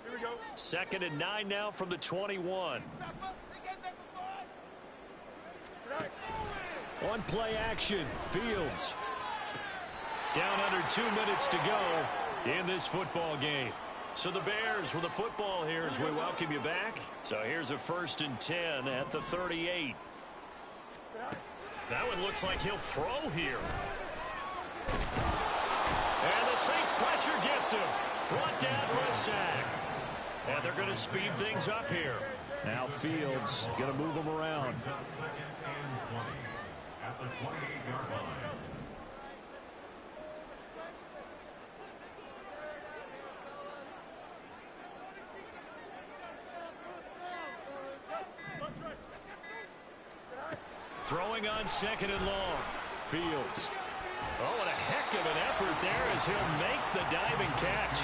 [SPEAKER 4] Here we go.
[SPEAKER 1] 2nd and 9 now from the 21. On play action, Fields. Down under 2 minutes to go in this football game. So the Bears with the football here as we welcome you back. So here's a 1st and 10 at the 38. That one looks like he'll throw here. And the Saints pressure gets him. Brought down for a sack. And they're going to speed things up here. Now Fields going to move them around.
[SPEAKER 3] 2nd and 20 at the 28-yard line.
[SPEAKER 1] Throwing on 2nd and long. Fields. Oh, what a heck of an effort there as he'll make the diving catch.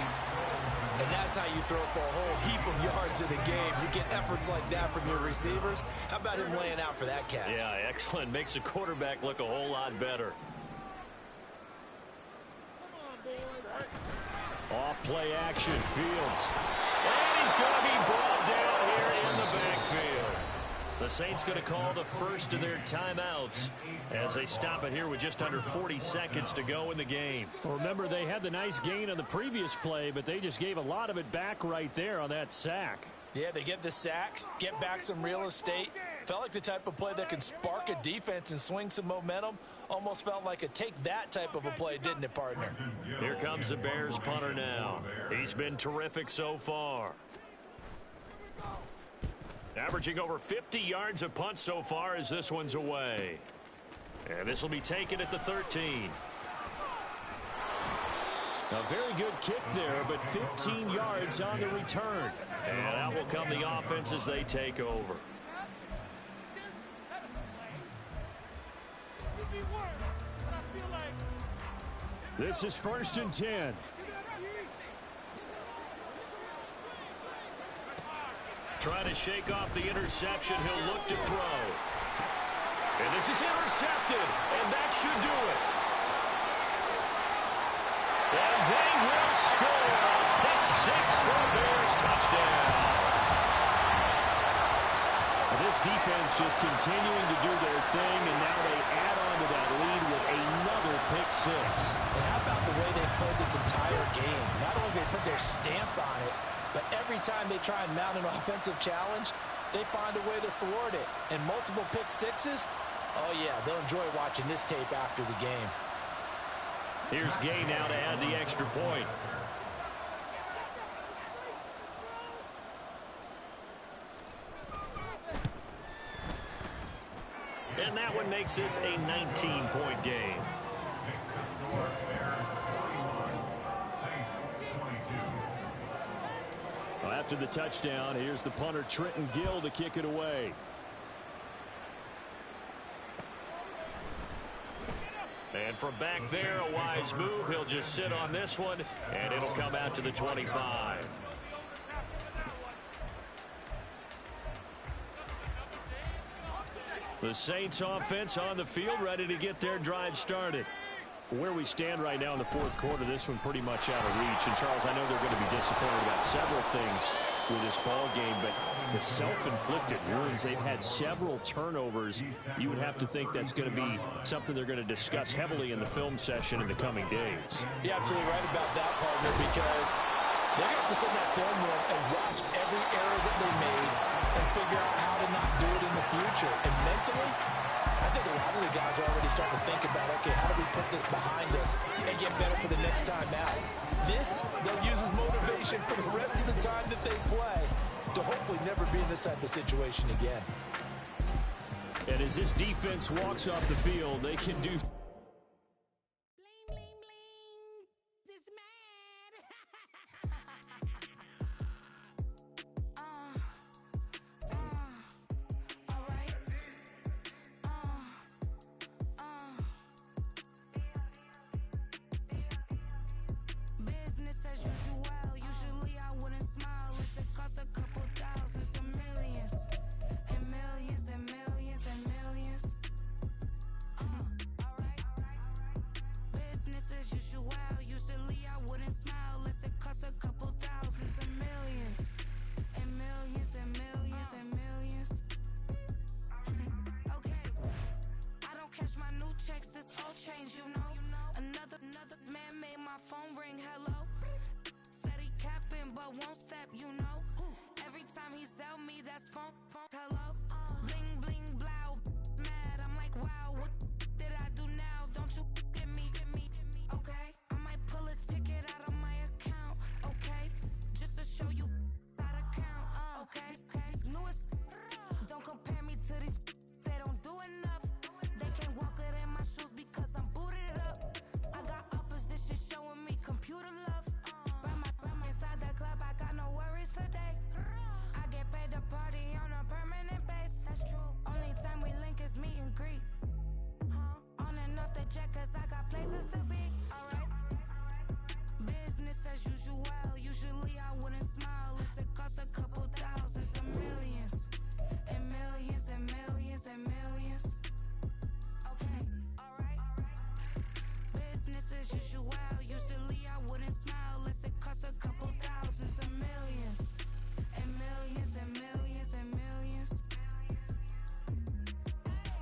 [SPEAKER 2] And that's how you throw for a whole heap of yards in the game. You get efforts like that from your receivers. How about him laying out for that catch?
[SPEAKER 1] Yeah, excellent. Makes the quarterback look a whole lot better. Off play action, Fields. And he's going to be brought down here in the backfield. The Saints going to call the first of their timeouts as they stop it here with just under 40 seconds to go in the game. Well, remember, they had the nice gain on the previous play, but they just gave a lot of it back right there on that sack.
[SPEAKER 2] Yeah, they get the sack, get back some real estate. Felt like the type of play that can spark a defense and swing some momentum. Almost felt like a take that type of a play, didn't it, partner?
[SPEAKER 1] Here comes the Bears punter now. He's been terrific so far. Averaging over 50 yards a punt so far as this one's away. And this will be taken at the 13. A very good kick there, but 15 yards on the return. And out will come the offense as they take over. This is 1st and 10. Trying to shake off the interception. He'll look to throw. And this is intercepted. And that should do it. And they will score. Pick 6 for the Bears. Touchdown. This defense just continuing to do their thing, and now they add on to that lead with another pick 6.
[SPEAKER 2] And how about the way they played this entire game? Not only did they put their stamp on it, but every time they try and mount an offensive challenge, they find a way to thwart it. And multiple pick 6s, oh yeah, they'll enjoy watching this tape after the game.
[SPEAKER 1] Here's Gay now to add the extra point. And that one makes this a 19-point game.
[SPEAKER 3] Makes the score Bears 41, Saints 22.
[SPEAKER 1] Well, after the touchdown, here's the punter Trenton Gill to kick it away. And from back there, a wise move. He'll just sit on this one, and it'll come out to the 25. The Saints offense on the field, ready to get their drive started. Where we stand right now in the fourth quarter, this one pretty much out of reach. And, Charles, I know they're going to be disappointed about several things with this ball game, but the self-inflicted wounds, they've had several turnovers. You would have to think that's going to be something they're going to discuss heavily in the film session in the coming days.
[SPEAKER 2] You're absolutely right about that, partner, because they're going to have to sit in that film room and watch every error that they made and figure out how to not do it in the future. And mentally, I think a lot of the guys are already starting to think about, okay, how do we put this behind us and get better for the next time out? This, they'll use as motivation for the rest of the time that they play to hopefully never be in this type of situation again.
[SPEAKER 1] And as this defense walks off the field, they can do...
[SPEAKER 4] Won't step, you know. Every time he sell me, that's funk, hello. Bling, bling, blow, mad. I'm like, wow, what did I do now? Don't you get me, okay? I might pull a ticket out of my account, okay? Just to show you how to count, okay? Newest, don't compare me to these, they don't do enough. They can't walk it in my shoes because I'm booted up. I got opposition showing me computer love. Inside the club, I got no worries today. I get paid to party on a permanent base. That's true. Only time we link is meet and greet. On and off the jet, cause I got places to be. Alright. Business as usual. Usually I wouldn't smile. It costs a couple thousands and millions. And millions and millions and millions. Okay, alright. Business as usual. Usually I wouldn't smile. It costs a couple thousands and millions. And millions and millions and millions.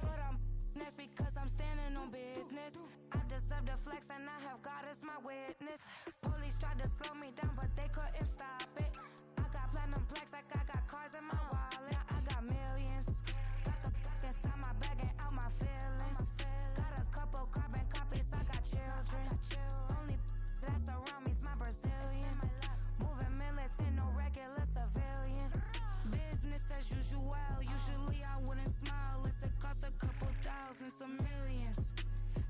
[SPEAKER 4] For them, that's because I'm standing on business. I deserve the flex and I have God as my witness. Police tried to slow me down, but they couldn't stop it. I got platinum plaques like I got cars in my wallet. I got millions. Got the fuck inside my bag and out my feelings. Got a couple carbon copies, I got children. Only that's around me's my Brazilian. Moving militant, no regular civilian. Business as usual. Usually I wouldn't smile. It costs a couple thousands of millions.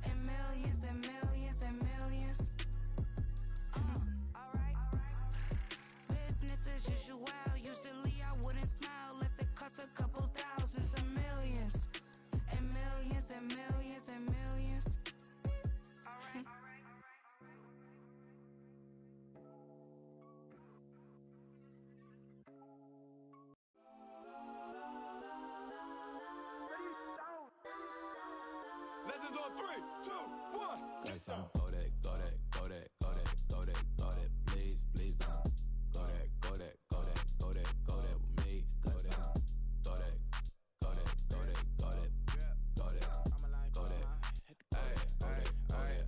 [SPEAKER 4] And millions and millions and millions. Alright. Business as usual. Usually I wouldn't smile. It costs a couple thousands of millions. And millions and millions and millions. Alright.
[SPEAKER 5] Legends on 3, 2, 1.
[SPEAKER 6] Guys, I'm go that, go that, go that, go that, go that, go that. Please, please don't. Go that, go that, go that, go that, go that with me. Go that, go that, go that, go that, go that, go that, go that. Hey, hey, hey.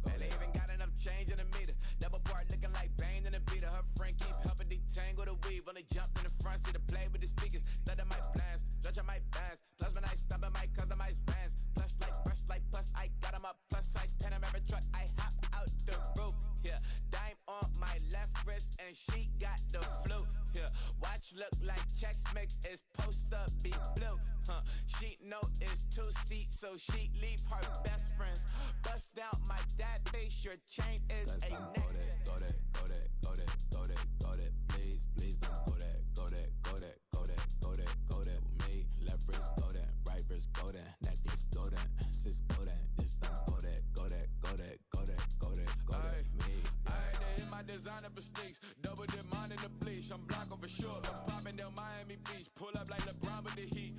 [SPEAKER 5] Man, they even got enough change in the meter. Double part looking like Bane in the beater. Her friend keep helping detangle the weave. Only jumped in the front seat to play with the speakers. Thunder might blast, stretch I might dance. Plasma night, stubborn might customize vans. Plush like brush like plus I got 'em up. Plus size Panamera truck, I hop out the roof. Yeah, dime on my left wrist and she got the flu. Yeah, watch look like Chex Mix is post up be blue. She know it's 2 seats, so she leave her best friends. Bust out my dad face, your chain is a neck.
[SPEAKER 6] Go that, please don't go that with me. Left wrist go that, right wrist go that, necklace go that, sis go that, this don't go that me.
[SPEAKER 5] I had to hit my designer for sticks, double dip mine in the bleach. I'm blocking for sure, I'm popping down Miami Beach, pull up like LeBron with the heat.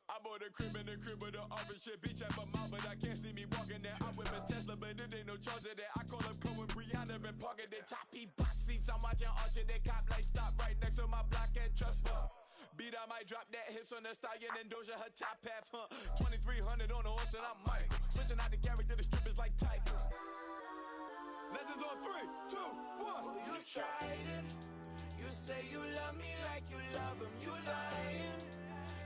[SPEAKER 5] I bought a crib in the crib with the office shit, bitch at my mouth, but I can't see me walking there. I'm with a Tesla, but it ain't no charge of that. I call up Cohen, Brianna, been parking the top P box seats. I'm watching Archer, they cop like stop right next to my block at Trust Fund. Beat, I might drop that hips on the stallion and Doja her top half, 2300 on the horse and I'm Michael. Switching out the character, the strippers like titles. Legends on 3, 2, 1.
[SPEAKER 7] You tried it. You say you love me like you love him. You lying.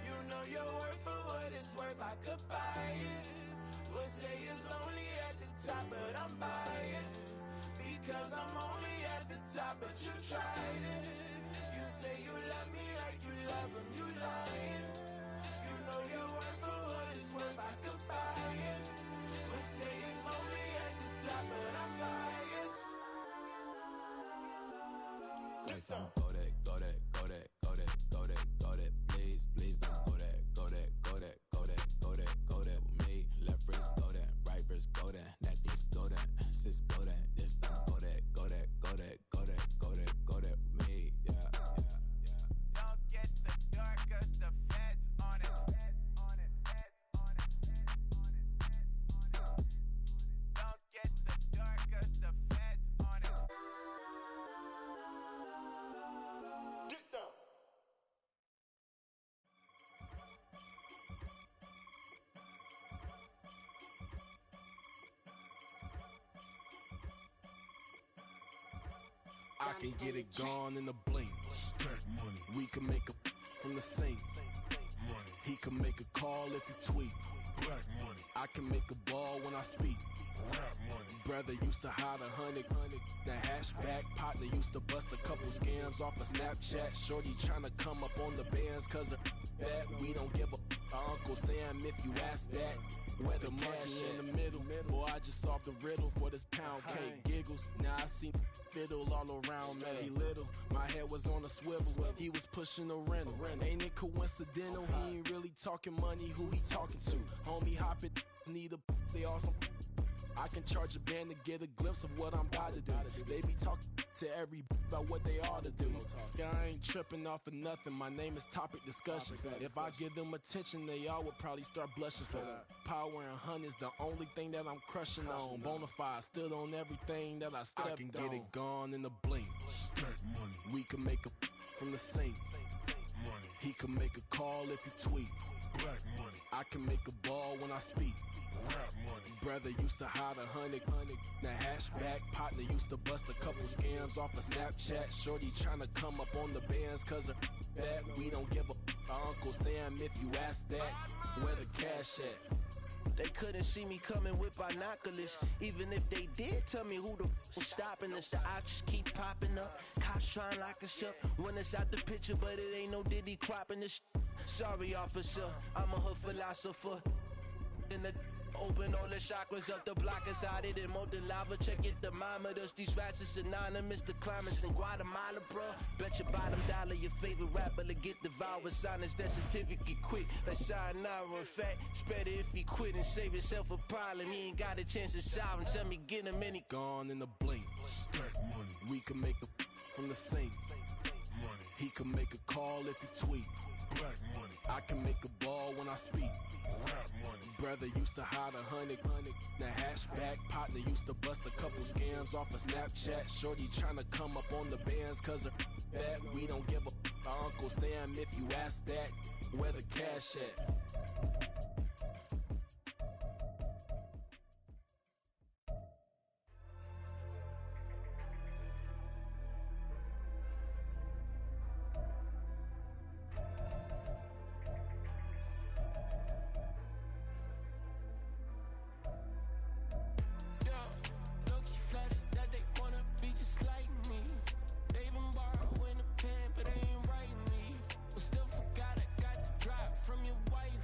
[SPEAKER 7] You know your worth for what it's worth. I could buy it. We'll say it's only at the top, but I'm biased because I'm only at the top. But you tried it. You say you love me like you love him. You lying. You know your worth for what it's worth. I could buy it. We'll say it's only at the top, but I'm biased.
[SPEAKER 6] Go that, please don't go that with me. Left wrist go that, right wrist go that, necklace go that, sis go that, this don't go that with me. Yeah.
[SPEAKER 5] Don't get the dark, cause the feds on it. Don't get the dark, cause the feds on it.
[SPEAKER 7] Get down.
[SPEAKER 8] I can get it gone in a blink. Stack money. We can make a from the sink. Money. He can make a call if he tweet. Black money. I can make a ball when I speak. Rap money. Brother used to hide 100. The hashback partner used to bust a couple scams off of Snapchat. Shorty tryna come up on the bands cause of that. We don't give a Uncle Sam if you ask that. Where the cash in the middle. Boy, I just solved the riddle for this pound cake. Giggles, now I see fiddle all around me. He little, my head was on a swivel. He was pushing a rental. Ain't it coincidental? He ain't really talking money, who he talking to? Homie hopping, need a they awesome. I can charge a band to get a glimpse of what I'm about to do. They be talking to every about what they ought to do. I ain't tripping off of nothing. My name is Topic Discussion. If I give them attention, they all would probably start blushing. So power and hunt is the only thing that I'm crushing on. Bonafide stood on everything that I stepped on. I can get it gone in a blink. Stack money. We can make a from the sink. Money. He can make a call if he tweet. Black money. I can make a ball when I speak. Rap money. Brother used to hide 100. The hashback partner used to bust a couple scams off of Snapchat. Shorty tryna come up on the bands cause of that. We don't give a Uncle Sam if you ask that. Where the cash at?
[SPEAKER 7] They couldn't see me coming with binoculars. Even if they did, tell me who the was stopping us. The options keep popping up. Cops trying to lock us up when it's out the picture, but it ain't no Diddy cropping this. Sorry, officer, I'm a hood philosopher. In the open all the chakras up the block inside it and molten lava. Check your thermometers. These rats is synonymous to climates in Guatemala, bro. Bet your bottom dollar your favorite rapper to get devoured. Sign his death certificate quick. Let's sign now. In fact, it's better if he quit and save himself a problem. He ain't got a chance to solve him. Tell me get him any
[SPEAKER 8] gone in a blink. Stack money. We can make a from the sink. Money. He can make a call if he tweet. Black money. I can make a ball when I speak. Rap money. Brother used to hide 100. The hashback partner used to bust a couple scams off of Snapchat. Shorty tryna come up on the bands cause of that. We don't give a Uncle Sam if you ask that. Where the cash at?
[SPEAKER 7] from your wife.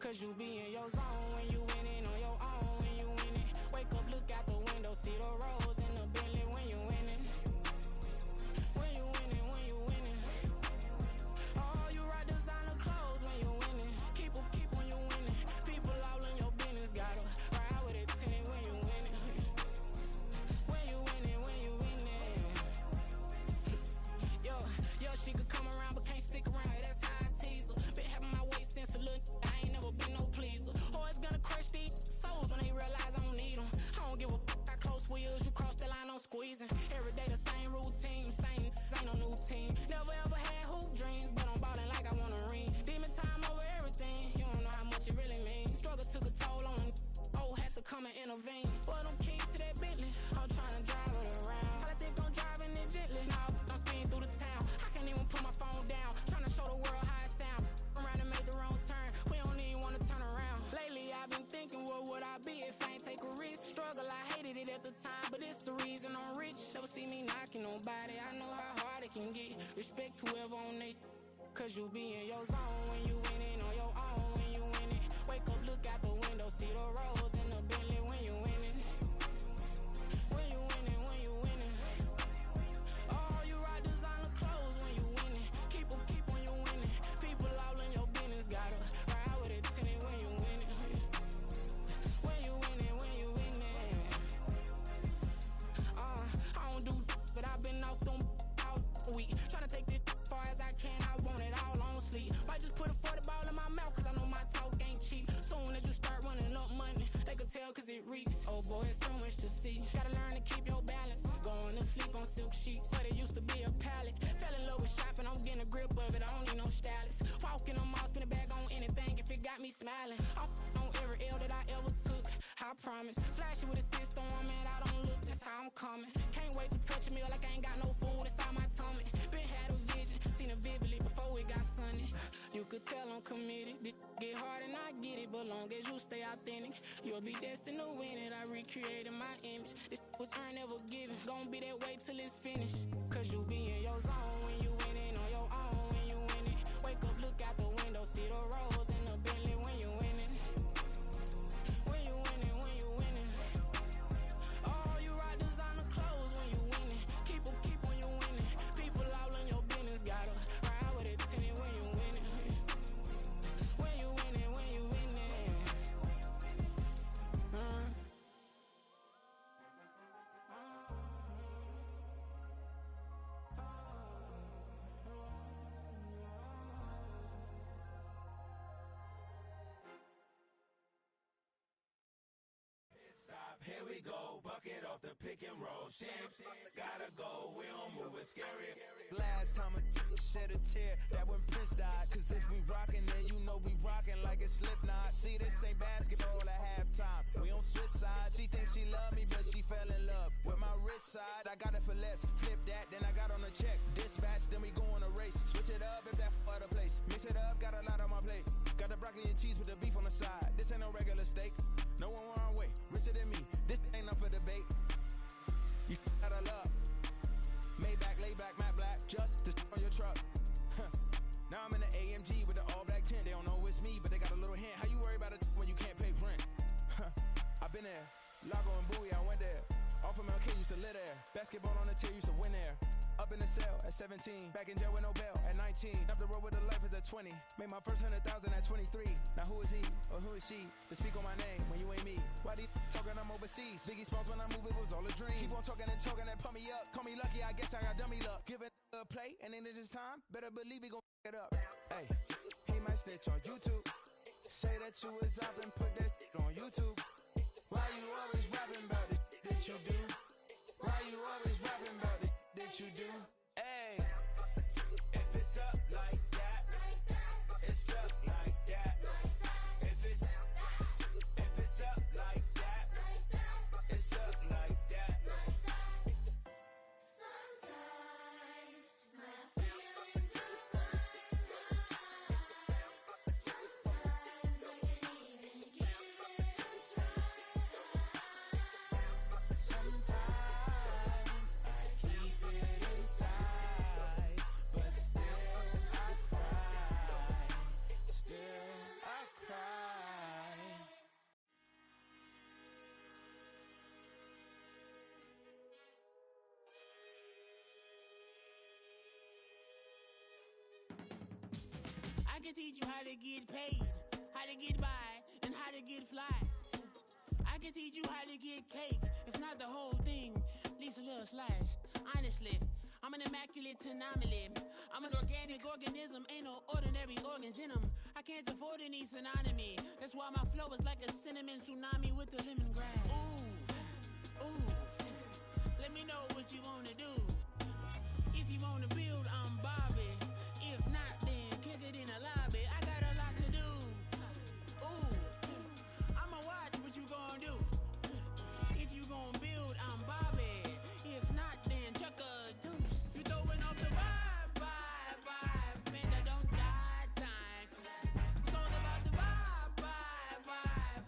[SPEAKER 9] Cause you be in your zone when you winning on your own when you winning. Wake up, look out the window, see the rose in the Bentley when you winning. When you winning, when you winning. Oh, you rock designer clothes when you winning. Keep when you winning. People all in your business, gotta ride with it tinted when you winning. When you winning, when you winning. Yo, she could come around but can't stick around. Hey, that's how I tease her. Been having my waist since a little. I ain't never been no pleaser. Always gonna crush these souls when they realize I don't need them. I don't give a f*** how close we is. You cross the line, I'm squeezing. Every day the same routine, same ain't no new team. Never ever had hoop dreams, but I'm ballin' like I want a ring. Demon time over everything. You don't know how much it really means. Struggle took a toll on them. Oh, had to come and intervene. Boy, them keys to that Bentley. I'm tryna drive it around. I think I'm driving it gently. Now I'm speeding through the town. I can't even put my phone down. Tryna show the world how it sound. Around and make the wrong turn. We don't even wanna turn around. Lately I've been thinking, what would I be if I ain't take a risk? Struggle, I hated it at the time, but it's the reason I'm rich. Never see me knocking nobody. I know how hard it can get. Respect whoever on they. Cause you be in your zone when you winning on your own when you winning. Wake up, look out the window, see the rose in the Bentley when you winning. When you winning, when you winning. Oh, you rock designer clothes when you winning. Keep when you winning. People all in your business, gotta ride with it tinted when you winning. When you winning, when you winning. I don't do but I've been off them all week. Tryna take this far as I can, I want it all on sleep. Might just put a 40 ball in my mouth, cause I know my talk ain't cheap. Soon as you start running up money, they could tell cause it reeks. Oh boy, it's so much to see. Gotta learn to keep your balance. Going to sleep on silk sheets, but it used to be a pallet. Fell in love with shopping, I'm getting a grip of it, I don't need no stylist. Walking on mouth, spin a bag on anything if it got me smiling. I'm on every L that I ever took, I promise. Flashy with a system, man, I don't look, that's how I'm coming. Can't wait to touch a meal like I ain't got no food inside my tummy. Been had a vision, seen it vividly before it got sunny. You could tell I'm committed. This get hard and I get it, but long as you stay authentic, you'll be destined to win it. I recreated my image. This was earned, never given. Gonna be that way till it's finished. Cause you be in your zone when you winning on your own when you winning. Wake up, look out the window, see the rose in the Bentley when you winning. When you winning, when you winning. Oh, you rock designer clothes when you winning. Keep when you winning. People all in your business, gotta ride with it tinted when you winning. When you winning, when you winning.
[SPEAKER 7] Stop, here we go, bucket off the pick and roll. Shit, gotta go, we don't move it scary. Last time a shed a tear, that when Prince died. Cause if we rockin', then you know we rockin' like a Slipknot. See, this ain't basketball at halftime, we on switch sides. She thinks she love me, but she fell in love with my rich side. I got it for less, flip that, then I got on a check. Dispatch, then we go on a race. Switch it up if that other place. Mix it up, got a lot on my plate. Got the broccoli and cheese with the beef on the side. This ain't no regular steak, no one wrong way. Richer than me, this ain't up for debate. You out of love. Maybach, lay back, matte black, just to on your truck. Now I'm in the AMG with the all black tint. They don't know it's me, but they got a little hint. How you worry about it when you can't pay rent? I've been there, Lago and Bowie, I went there. Off of MLK, used to live there. Basketball on the tier, used to win there. Up in the cell at 17, back in jail with no bail at 19. Up the road with the life is at 20. Made my first 100,000 at 23. Now who is he or who is she to speak on my name when you ain't me? Why these talking I'm overseas? Biggie Smalls when I move it was all a dream. Keep on talking and pump me up. Call me lucky, I guess I got dummy luck. Give it a play and then it is time. Better believe he gon' it up. Hey, he might snitch on YouTube. Say that you was up and put that on YouTube. Why you always rapping about it that you do? Why you always rapping about it that you do? Hey, if it's up like that, it's stuck like that. If it's up like that, it's stuck like that.
[SPEAKER 10] Sometimes my feelings are blind. Sometimes I can't even give it a try.
[SPEAKER 9] can teach you how to get paid, how to get by, and how to get fly. I can teach you how to get cake, if not the whole thing, at least a little slice. Honestly, I'm an immaculate anomaly. I'm an organic organism, ain't no ordinary organs in them. I can't afford any synonymy. That's why my flow is like a cinnamon tsunami with the lemongrass. Ooh, ooh, let me know what you wanna do. If you wanna build, I'm Bobby. If not, then kick it in the lobby. I got a lot to do. Ooh, I'ma watch what you gon' do. If you gon' build, I'm Bobby. If not, then chuck a deuce. You throwing off the vibe, man, I don't got time. It's all about the vibe,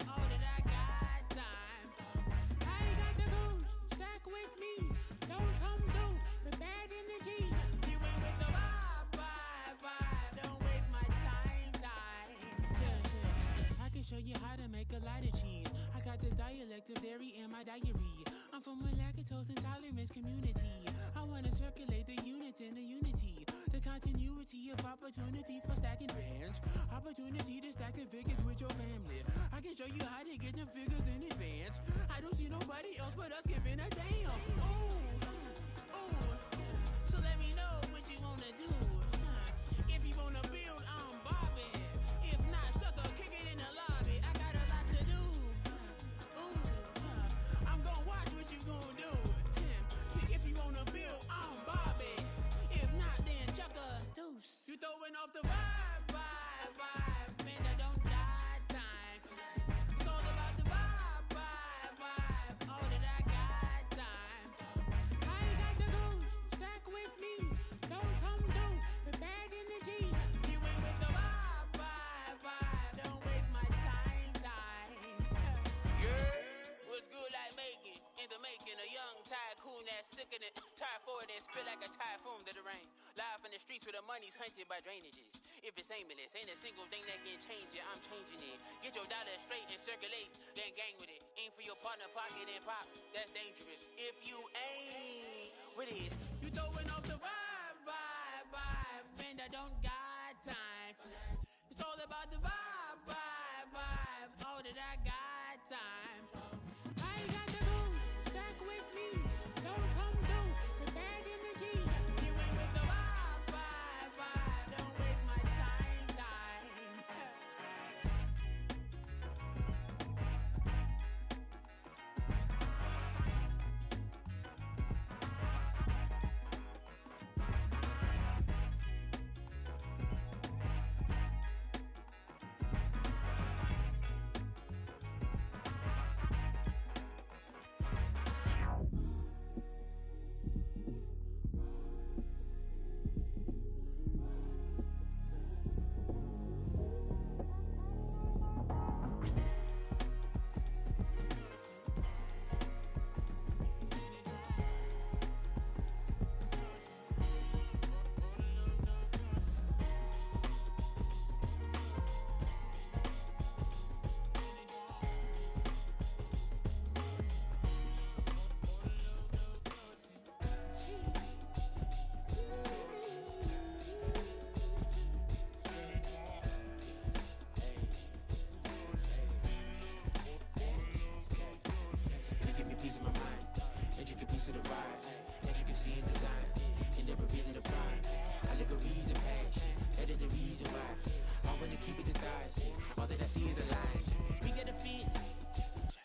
[SPEAKER 9] all that I got time. I ain't got the goose, stack with me. Don't come through with bad energy. You ain't with the vibe, don't waste my time. Yeah, I can show you how to make a lot of cheese. I got the dialect of dairy in my diary. I'm from a lactose intolerance community. I wanna circulate the units in the unity, the continuity of opportunity for stacking bands, opportunity to stack the figures with your family. I can show you how to get the figures in advance. I don't see nobody else but us giving a damn. Ooh, so let me know what you wanna do. If you wanna build, I'm Bobby. If not, sucker, kick it in the lobby. I got a lot to do. Ooh, I'm gonna watch what you gonna do. See, if you wanna build, I'm Bobby. If not, then chuck a deuce. You throwing off the vibe, man, I don't got time. It's all about the vibe, all that I got time. I ain't got the goose, stack with me. Don't come through with bad energy. You ain't with the vibe, don't waste my time. Yeah, what's good like making, in the making, a young tycoon that's sick of it, tired for it and spit like a typhoon to the rain. Live in the streets where the money's hunted by drainages. If it's aimless, ain't a single thing that can change it, I'm changing it. Get your dollar straight and circulate, then gang with it. Aim for your partner, pocket and pop, that's dangerous. If you ain't with it, you throwing off the vibe, man, I don't got time for that. It's all about the vibe, all that I got time for. I ain't got the goose, stack with me. Don't come through with bad energy. You ain't with the vibe, don't waste my time.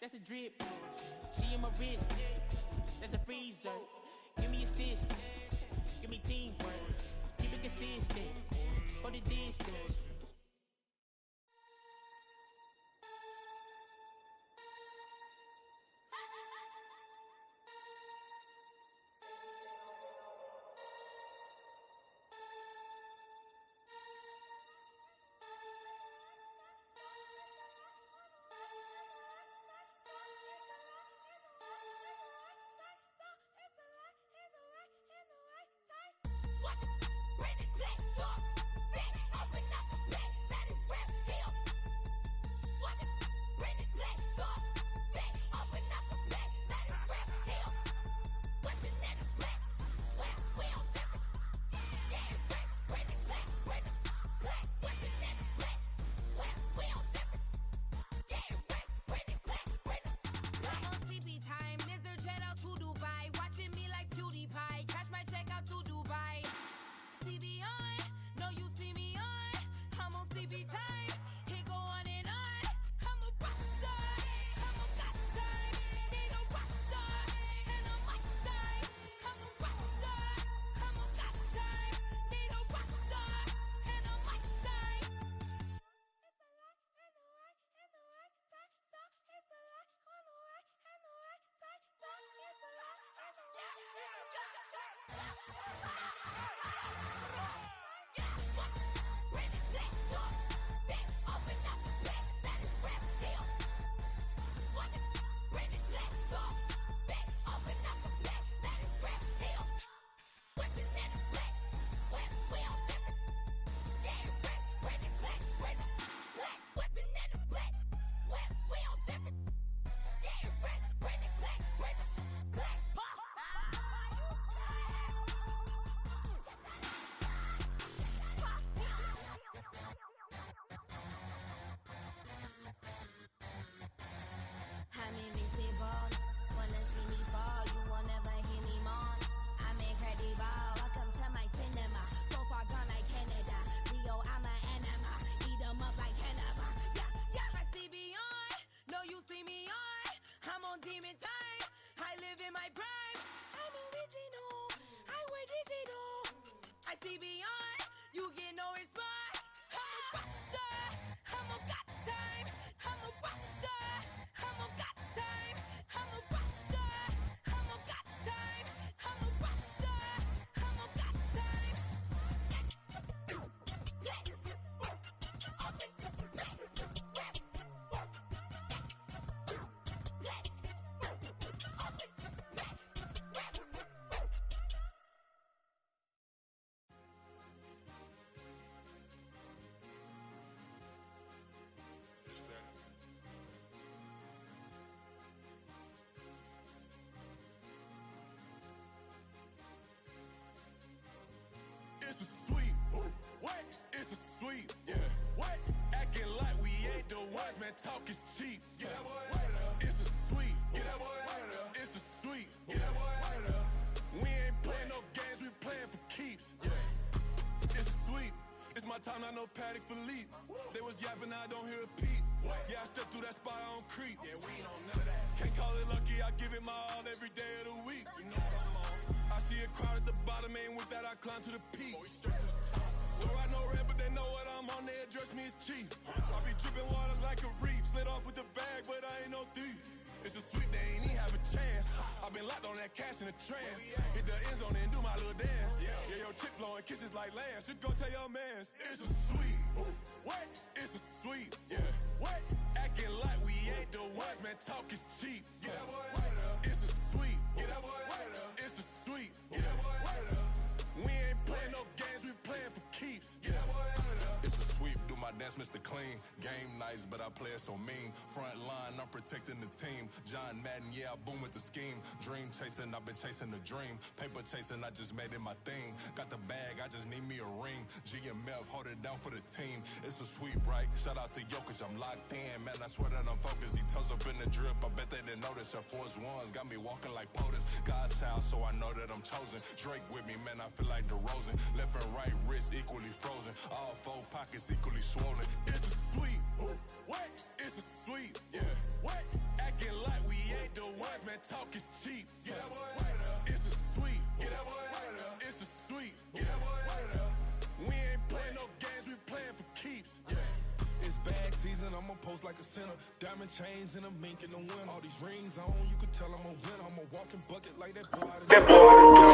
[SPEAKER 9] That's a drip. She in my wrist. That's a freezer. Give me assist. Give me teamwork. Keep it consistent. For the distance.
[SPEAKER 10] Bring it back up, back up and out the
[SPEAKER 4] live in my prime. I'm original, I wear digital. I see beyond, you get no response. I'm a rock star, I'm a got time. I'm a rock star, I'm a got time. I'm a rock star, I'm a got time. I'm a rock star, I'm a got time.
[SPEAKER 8] It's a sweep. What? It's a sweep. Yeah. What? Acting like we ain't the ones, man. Talk is cheap. Get that boy out of there. It's a sweep. Get that boy out of there. It's a sweep. Get that boy out of there. We ain't playing no games, we playing for keeps. Yeah. It's a sweep. It's my time, I know Patty Philippe. They was yapping, I don't hear a peep. Yeah, I step through that spot, I don't creep. Yeah, we ain't on none of that. Can't call it lucky, I give it my all every day of the week. You know what I'm on. I see a crowd at the bottom, ain't with that, I climb to the peak. Don't ride no red, but they know what I'm on, they address me as chief. I be dripping water like a reef, slid off with the bag, but I ain't no thief. It's a sweep, they ain't even have a chance. I been locked on that cash in a trance. Hit the end zone and do my little dance. Yeah, your chick blowing kisses like lambs. You go tell your mans. It's a sweep. What? It's a sweep. Yeah. What? Acting like we ain't the ones, man. Talk is cheap. Get that boy out of there. It's a sweep. Get that boy out of there. It's a sweep. Get that boy out of there. We ain't playing no games, we playing for keeps. Get that boy out of there. It's a sweep, do my dance, Mr. Clean. Game nice, but I play it so mean. Front line, I'm protecting the team. John Madden, yeah, I boom with the scheme. Dream chasing, I've been chasing the dream. Paper chasing, I just made it my thing. Got the bag, I just need me a ring. GMF, hold it down for the team. It's a sweep, right? Shout out to Jokic, I'm locked in. Man, I swear that I'm focused. He toes up in the drip, I bet they didn't notice. Air Force Ones got me walking like POTUS. God's child, so I know that I'm chosen. Drake with me, man, I feel like DeRozan. Left and right wrist equally frozen. All four pockets equally swollen. It's a sweep. What? It's a sweep. Yeah. What? Acting like we ain't the ones, man. Talk is cheap. Get that boy out of there. It's a sweep. Get that boy out of there. It's a sweep. Get that boy out of there. We ain't playing no games, we playing for keeps. Yeah. It's bag season, I'ma post like a sinner. Diamond chains and a mink in the wind. All these rings on, you could tell I'm a winner. I'm a walking bucket like that boy.